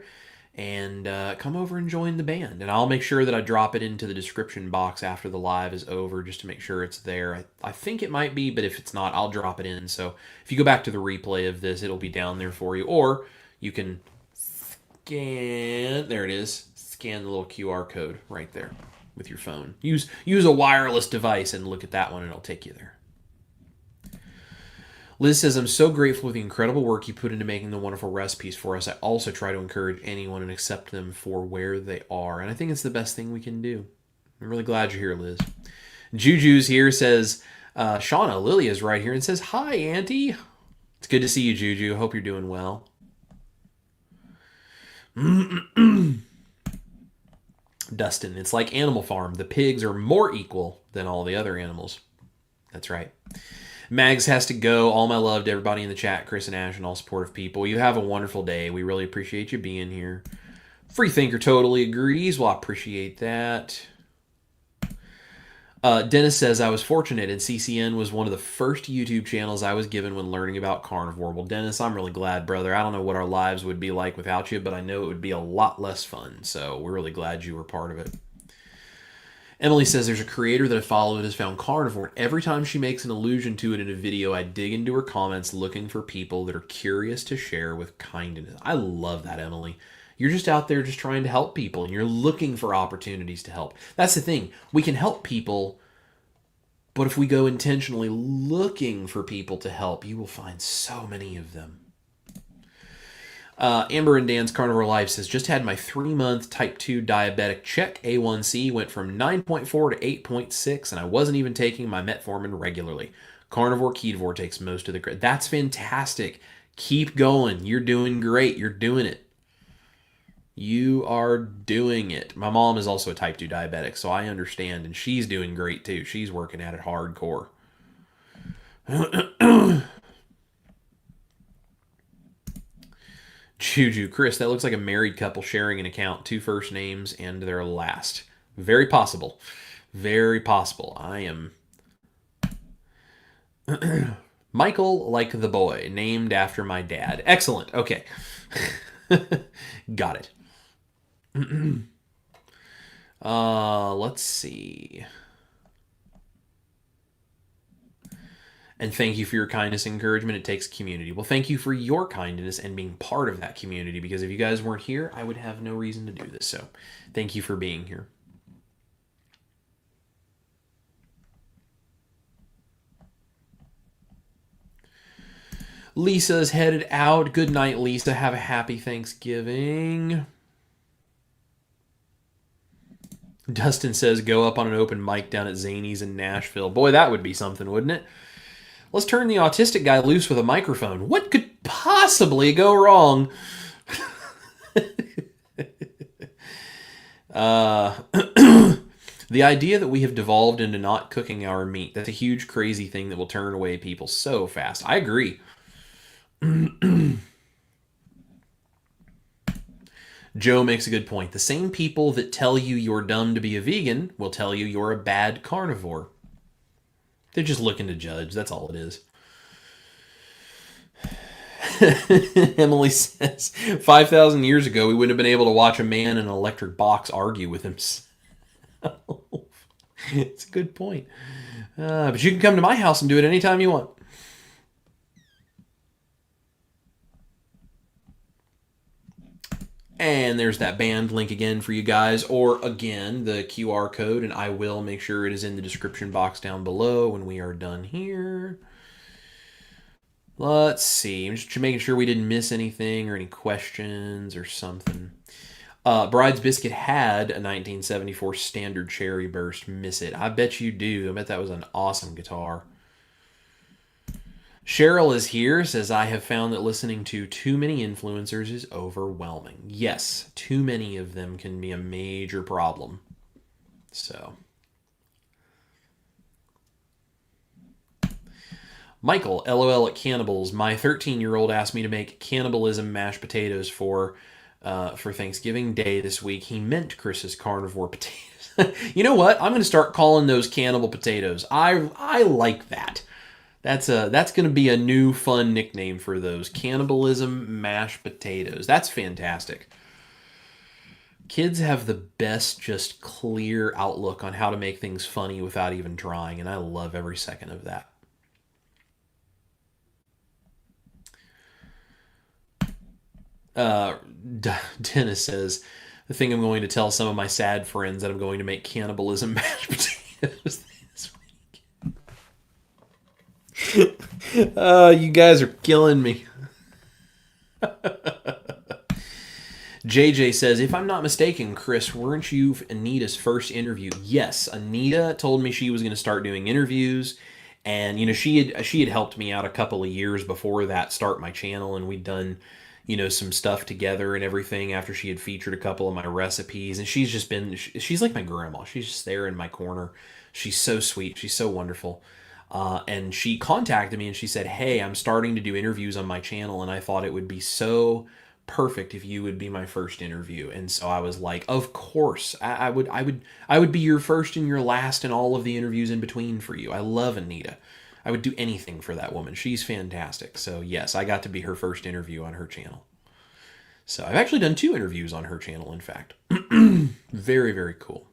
And come over and join the band. And I'll make sure that I drop it into the description box after the live is over just to make sure it's there. I think it might be, but if it's not, I'll drop it in. So if you go back to the replay of this, it'll be down there for you. Or you can scan, there it is, scan the little QR code right there with your phone. Use a wireless device and look at that one and it'll take you there. Liz says, I'm so grateful for the incredible work you put into making the wonderful recipes for us. I also try to encourage anyone and accept them for where they are. And I think it's the best thing we can do. I'm really glad you're here, Liz. Juju's here, says, Shauna, Lily is right here and says, hi, Auntie. It's good to see you, Juju. Hope you're doing well. Dustin, it's like Animal Farm. The pigs are more equal than all the other animals. That's right. Mags has to go. All my love to everybody in the chat, Chris and Ash, and all supportive people. You have a wonderful day. We really appreciate you being here. Free Thinker totally agrees. Well, I appreciate that. Dennis says, I was fortunate and CCN was one of the first YouTube channels I was given when learning about carnivore. Well, Dennis, I'm really glad, brother. I don't know what our lives would be like without you, but I know it would be a lot less fun. So we're really glad you were part of it. Emily says, there's a creator that I follow that has found carnivore. And every time she makes an allusion to it in a video, I dig into her comments looking for people that are curious to share with kindness. I love that, Emily. You're just out there just trying to help people, and you're looking for opportunities to help. That's the thing. We can help people, but if we go intentionally looking for people to help, you will find so many of them. Amber and Dan's Carnivore Life says, just had my 3-month type 2 diabetic check. A1C went from 9.4 to 8.6, and I wasn't even taking my metformin regularly. Carnivore Ketovore takes most of the credit. That's fantastic. Keep going. You're doing great. You're doing it. You are doing it. My mom is also a type 2 diabetic, so I understand, and she's doing great too. She's working at it hardcore. Juju, Chris, that looks like a married couple sharing an account, 2 first names and their last. Very possible. Very possible. I am... Michael, like the boy, named after my dad. Excellent. Okay. Got it. Let's see. And thank you for your kindness and encouragement. It takes community. Well, thank you for your kindness and being part of that community, because if you guys weren't here, I would have no reason to do this. So thank you for being here. Lisa's headed out. Good night, Lisa. Have a happy Thanksgiving. Dustin says, go up on an open mic down at Zany's in Nashville. Boy, that would be something, wouldn't it? Let's turn the autistic guy loose with a microphone. What could possibly go wrong? The idea that we have devolved into not cooking our meat, that's a huge, crazy thing that will turn away people so fast. I agree. Joe makes a good point. The same people that tell you you're dumb to be a vegan will tell you you're a bad carnivore. They're just looking to judge. That's all it is. Emily says, 5,000 years ago, we wouldn't have been able to watch a man in an electric box argue with himself. It's a good point. But you can come to my house and do it anytime you want. And there's that band link again for you guys, or again, the QR code, and I will make sure it is in the description box down below when we are done here. Let's see. I'm just making sure we didn't miss anything or any questions or something. Bride's Biscuit had a 1974 Standard Cherry Burst. Miss it. I bet you do. I bet that was an awesome guitar. Cheryl is here, says, I have found that listening to too many influencers is overwhelming. Yes, too many of them can be a major problem. So. Michael, LOL at Cannibals. My 13-year-old asked me to make cannibalism mashed potatoes for Thanksgiving Day this week. He meant Chris's carnivore potatoes. You know what? I'm going to start calling those cannibal potatoes. I like that. That's going to be a new fun nickname for those. Cannibalism mashed potatoes. That's fantastic. Kids have the best, just clear outlook on how to make things funny without even trying, and I love every second of that. Dennis says, the thing I'm going to tell some of my sad friends that I'm going to make cannibalism mashed potatoes this week. You guys are killing me. JJ says, if I'm not mistaken, Chris, weren't you Anita's first interview? Yes, Anita told me she was going to start doing interviews, and you know she had helped me out a couple of years before that start my channel, and we'd done some stuff together and everything after she had featured a couple of my recipes, and she's like my grandma. She's just there in my corner. She's so sweet. She's so wonderful. And she contacted me and she said, hey, I'm starting to do interviews on my channel, and I thought it would be so perfect if you would be my first interview. And so I was like, of course, I would be your first and your last and all of the interviews in between for you. I love Anita. I would do anything for that woman. She's fantastic. So yes, I got to be her first interview on her channel. So I've actually done 2 interviews on her channel, in fact. Very, very cool.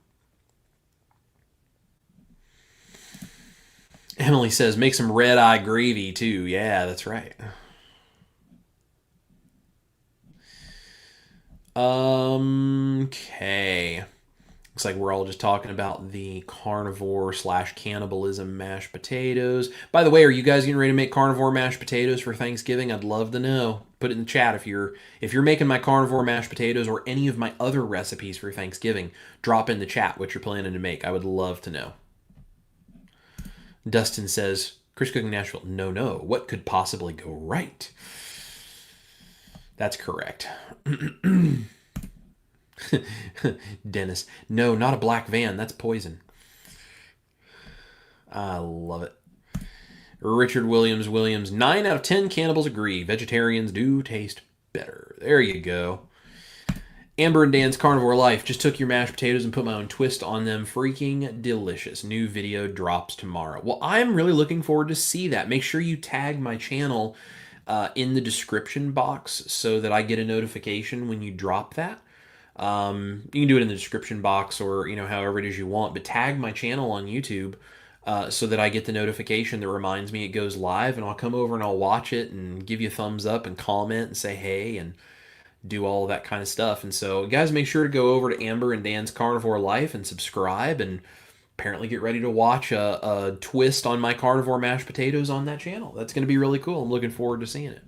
Emily says, make some red eye gravy too. Yeah, that's right. Okay. Looks like we're all just talking about the carnivore / cannibalism mashed potatoes. By the way, are you guys getting ready to make carnivore mashed potatoes for Thanksgiving? I'd love to know. Put it in the chat if you're making my carnivore mashed potatoes or any of my other recipes for Thanksgiving. Drop in the chat what you're planning to make. I would love to know. Dustin says, Chris Cooking Nashville. No. What could possibly go right? That's correct. Dennis. No, not a black van. That's poison. I love it. Richard Williams. 9 out of 10 cannibals agree. Vegetarians do taste better. There you go. Amber and Dan's Carnivore Life. Just took your mashed potatoes and put my own twist on them. Freaking delicious. New video drops tomorrow. Well, I'm really looking forward to see that. Make sure you tag my channel in the description box so that I get a notification when you drop that. You can do it in the description box or, however it is you want, but tag my channel on YouTube so that I get the notification that reminds me it goes live, and I'll come over and I'll watch it and give you a thumbs up and comment and say hey and do all of that kind of stuff. And so, guys, make sure to go over to Amber and Dan's Carnivore Life and subscribe, and apparently get ready to watch a twist on my carnivore mashed potatoes on that channel. That's going to be really cool. I'm looking forward to seeing it.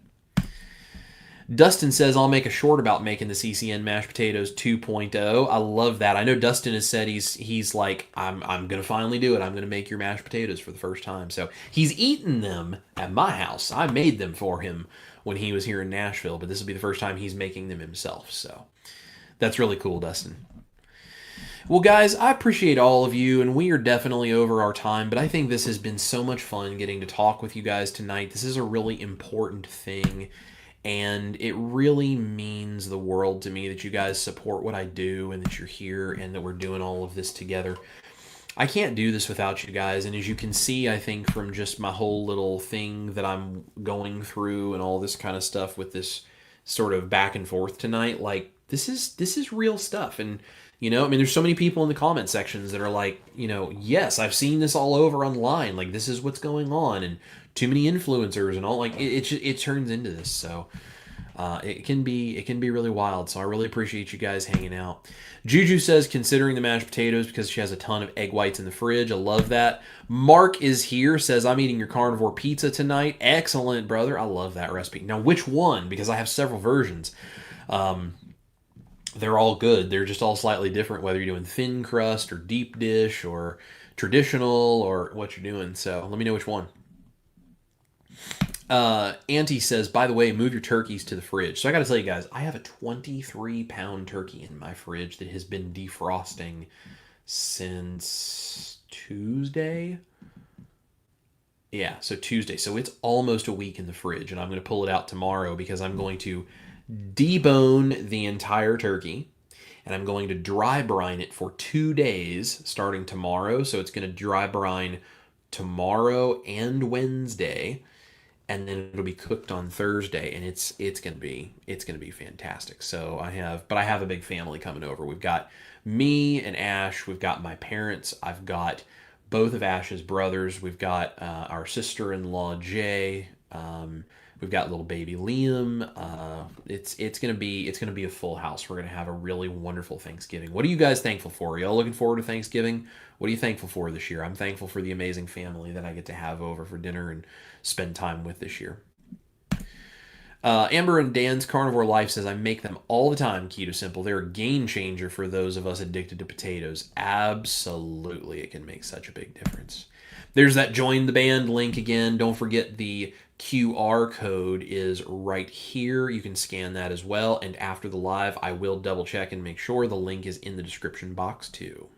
Dustin says, I'll make a short about making the CCN mashed potatoes 2.0. I love that. I know Dustin has said he's like, I'm going to finally do it. I'm going to make your mashed potatoes for the first time. So he's eaten them at my house. I made them for him when he was here in Nashville, but this will be the first time he's making them himself. So that's really cool, Dustin. Well, guys, I appreciate all of you, and we are definitely over our time, but I think this has been so much fun getting to talk with you guys tonight. This is a really important thing. And it really means the world to me that you guys support what I do and that you're here and that we're doing all of this together. I can't do this without you guys. And as you can see, I think from just my whole little thing that I'm going through and all this kind of stuff with this sort of back and forth tonight, like this is real stuff. And there's so many people in the comment sections that are like, yes, I've seen this all over online. Like, this is what's going on, and too many influencers and all. Like, it turns into this. So it can be really wild. So I really appreciate you guys hanging out. Juju says, considering the mashed potatoes because she has a ton of egg whites in the fridge. I love that. Mark is here, says, I'm eating your carnivore pizza tonight. Excellent, brother. I love that recipe. Now, which one? Because I have several versions. They're all good. They're just all slightly different, whether you're doing thin crust or deep dish or traditional or what you're doing. So let me know which one. Auntie says, by the way, move your turkeys to the fridge. So I got to tell you guys, I have a 23-pound turkey in my fridge that has been defrosting since Tuesday. Yeah, so Tuesday. So it's almost a week in the fridge, and I'm going to pull it out tomorrow because I'm going to debone the entire turkey, and I'm going to dry brine it for 2 days starting tomorrow. So it's going to dry brine tomorrow and Wednesday, and then it'll be cooked on Thursday, and it's going to be fantastic. So I have a big family coming over. We've got me and Ash, we've got my parents, I've got both of Ash's brothers, we've got our sister-in-law Jay, we've got little baby Liam. It's gonna be a full house. We're gonna have a really wonderful Thanksgiving. What are you guys thankful for? Are y'all looking forward to Thanksgiving? What are you thankful for this year? I'm thankful for the amazing family that I get to have over for dinner and spend time with this year. Amber and Dan's Carnivore Life says, I make them all the time, Keto Simple. They're a game changer for those of us addicted to potatoes. Absolutely, it can make such a big difference. There's that join the band link again. Don't forget the QR code is right here. You can scan that as well. And after the live, I will double check and make sure the link is in the description box too.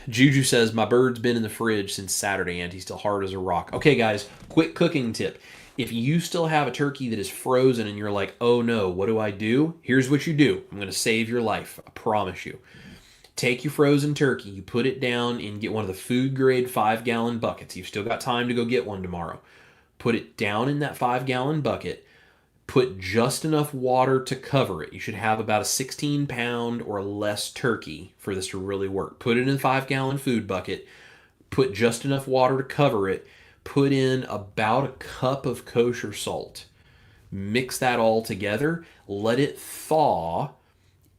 Juju says, my bird's been in the fridge since Saturday and he's still hard as a rock. Okay, guys, quick cooking tip. If you still have a turkey that is frozen and you're like, oh no, what do I do? Here's what you do. I'm going to save your life. I promise you. Take your frozen turkey, you put it down and get one of the food grade 5-gallon buckets. You've still got time to go get one tomorrow. Put it down in that 5-gallon bucket. Put just enough water to cover it. You should have about a 16-pound or less turkey for this to really work. Put it in a 5-gallon food bucket. Put just enough water to cover it. Put in about a cup of kosher salt. Mix that all together. Let it thaw.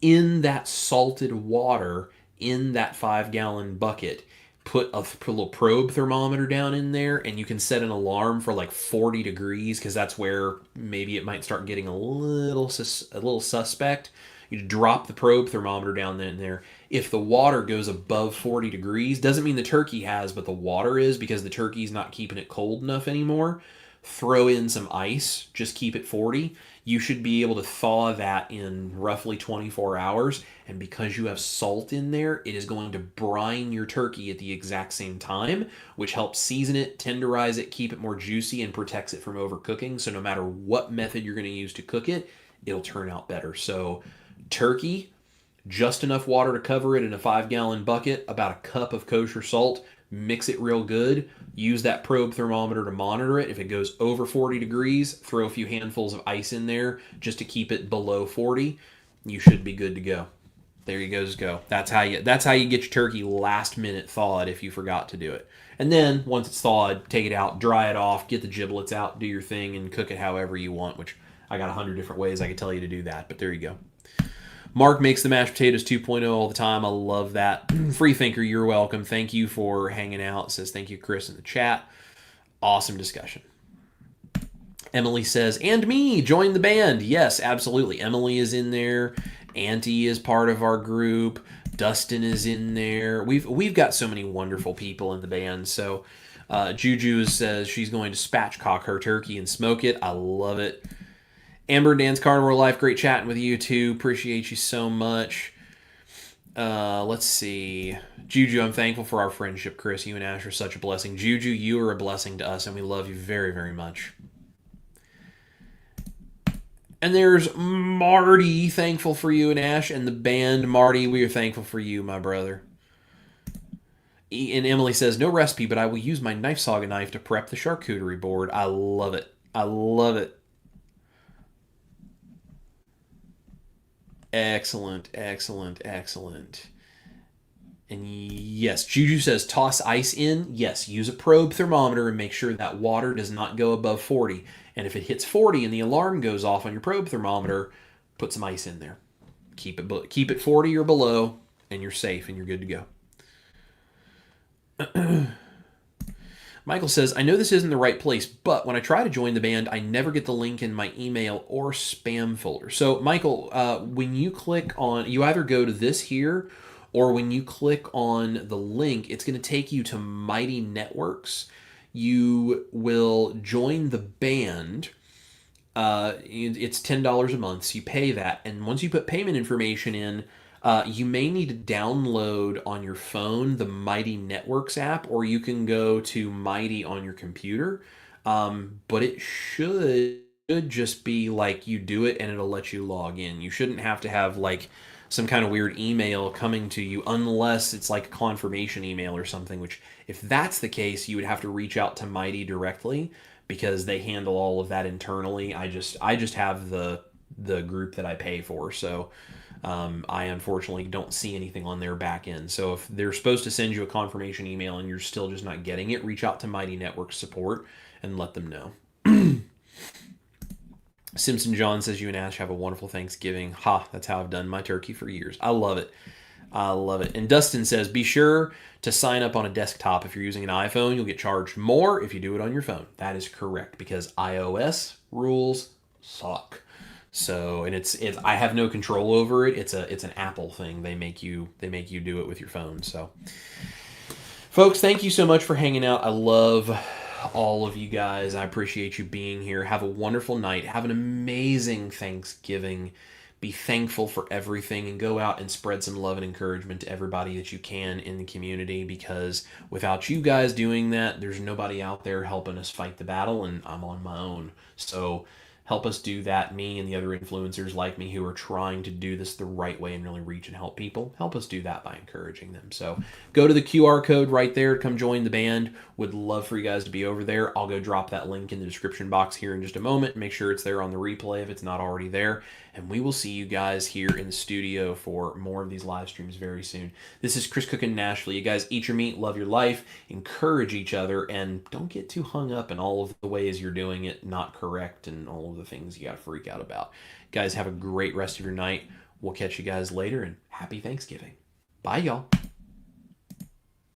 in that salted water, in that 5-gallon bucket, put a little probe thermometer down in there, and you can set an alarm for like 40 degrees, because that's where maybe it might start getting a little suspect. You drop the probe thermometer down in there. If the water goes above 40 degrees, doesn't mean the turkey has, but the water is, because the turkey's not keeping it cold enough anymore. Throw in some ice, just keep it 40. You should be able to thaw that in roughly 24 hours. And because you have salt in there, it is going to brine your turkey at the exact same time, which helps season it, tenderize it, keep it more juicy, and protects it from overcooking. So no matter what method you're going to use to cook it, it'll turn out better. So turkey, just enough water to cover it in a 5-gallon bucket, about a cup of kosher salt, mix it real good, use that probe thermometer to monitor it. If it goes over 40 degrees, throw a few handfuls of ice in there just to keep it below 40. You should be good to go. There you go. That's how you get your turkey last minute thawed if you forgot to do it. And then once it's thawed, take it out, dry it off, get the giblets out, do your thing, and cook it however you want, which I got 100 different ways I could tell you to do that, but there you go. Mark makes the mashed potatoes 2.0 all the time. I love that. Free Thinker, you're welcome. Thank you for hanging out. Says thank you, Chris, in the chat. Awesome discussion. Emily says, and me, join the band. Yes, absolutely. Emily is in there. Auntie is part of our group. Dustin is in there. We've got so many wonderful people in the band. So Juju says she's going to spatchcock her turkey and smoke it. I love it. Amber Dan's Carnivore Life, great chatting with you too. Appreciate you so much. Let's see. Juju, I'm thankful for our friendship, Chris. You and Ash are such a blessing. Juju, you are a blessing to us, and we love you very, very much. And there's Marty, thankful for you and Ash and the band. Marty, we are thankful for you, my brother. And Emily says, no recipe, but I will use my knife saga knife to prep the charcuterie board. I love it. I love it. Excellent, excellent, excellent. And yes, Juju says toss ice in. Yes, use a probe thermometer and make sure that water does not go above 40. And if it hits 40 and the alarm goes off on your probe thermometer, put some ice in there. Keep it 40 or below, and you're safe and you're good to go. Michael says, I know this isn't the right place, but when I try to join the band, I never get the link in my email or spam folder. So, Michael, when you click on, you either go to this here, or when you click on the link, it's going to take you to Mighty Networks. You will join the band. It's $10 a month, so you pay that. And once you put payment information in, you may need to download on your phone the Mighty Networks app, or you can go to Mighty on your computer. But it should just be like you do it and it'll let you log in. You shouldn't have to have like some kind of weird email coming to you unless it's like a confirmation email or something, which if that's the case, you would have to reach out to Mighty directly because they handle all of that internally. I just have the group that I pay for, so I unfortunately don't see anything on their back end. So if they're supposed to send you a confirmation email and you're still just not getting it, reach out to Mighty Network support and let them know. Simpson John says, you and Ash have a wonderful Thanksgiving. Ha, that's how I've done my turkey for years. I love it. I love it. And Dustin says, be sure to sign up on a desktop. If you're using an iPhone, you'll get charged more if you do it on your phone. That is correct, because iOS rules suck. So, and it's I have no control over it. It's an Apple thing. They make you do it with your phone. So, folks, thank you so much for hanging out. I love all of you guys. I appreciate you being here. Have a wonderful night. Have an amazing Thanksgiving. Be thankful for everything and go out and spread some love and encouragement to everybody that you can in the community, because without you guys doing that, there's nobody out there helping us fight the battle, and I'm on my own. So help us do that, me and the other influencers like me who are trying to do this the right way and really reach and help people. Help us do that by encouraging them. So go to the QR code right there, come join the band. Would love for you guys to be over there. I'll go drop that link in the description box here in just a moment. Make sure it's there on the replay if it's not already there. And we will see you guys here in the studio for more of these live streams very soon. This is Chris Cook in Nashville. You guys eat your meat, love your life, encourage each other, and don't get too hung up in all of the ways you're doing it not correct and all of the things you got to freak out about. Guys, have a great rest of your night. We'll catch you guys later, and happy Thanksgiving. Bye, y'all.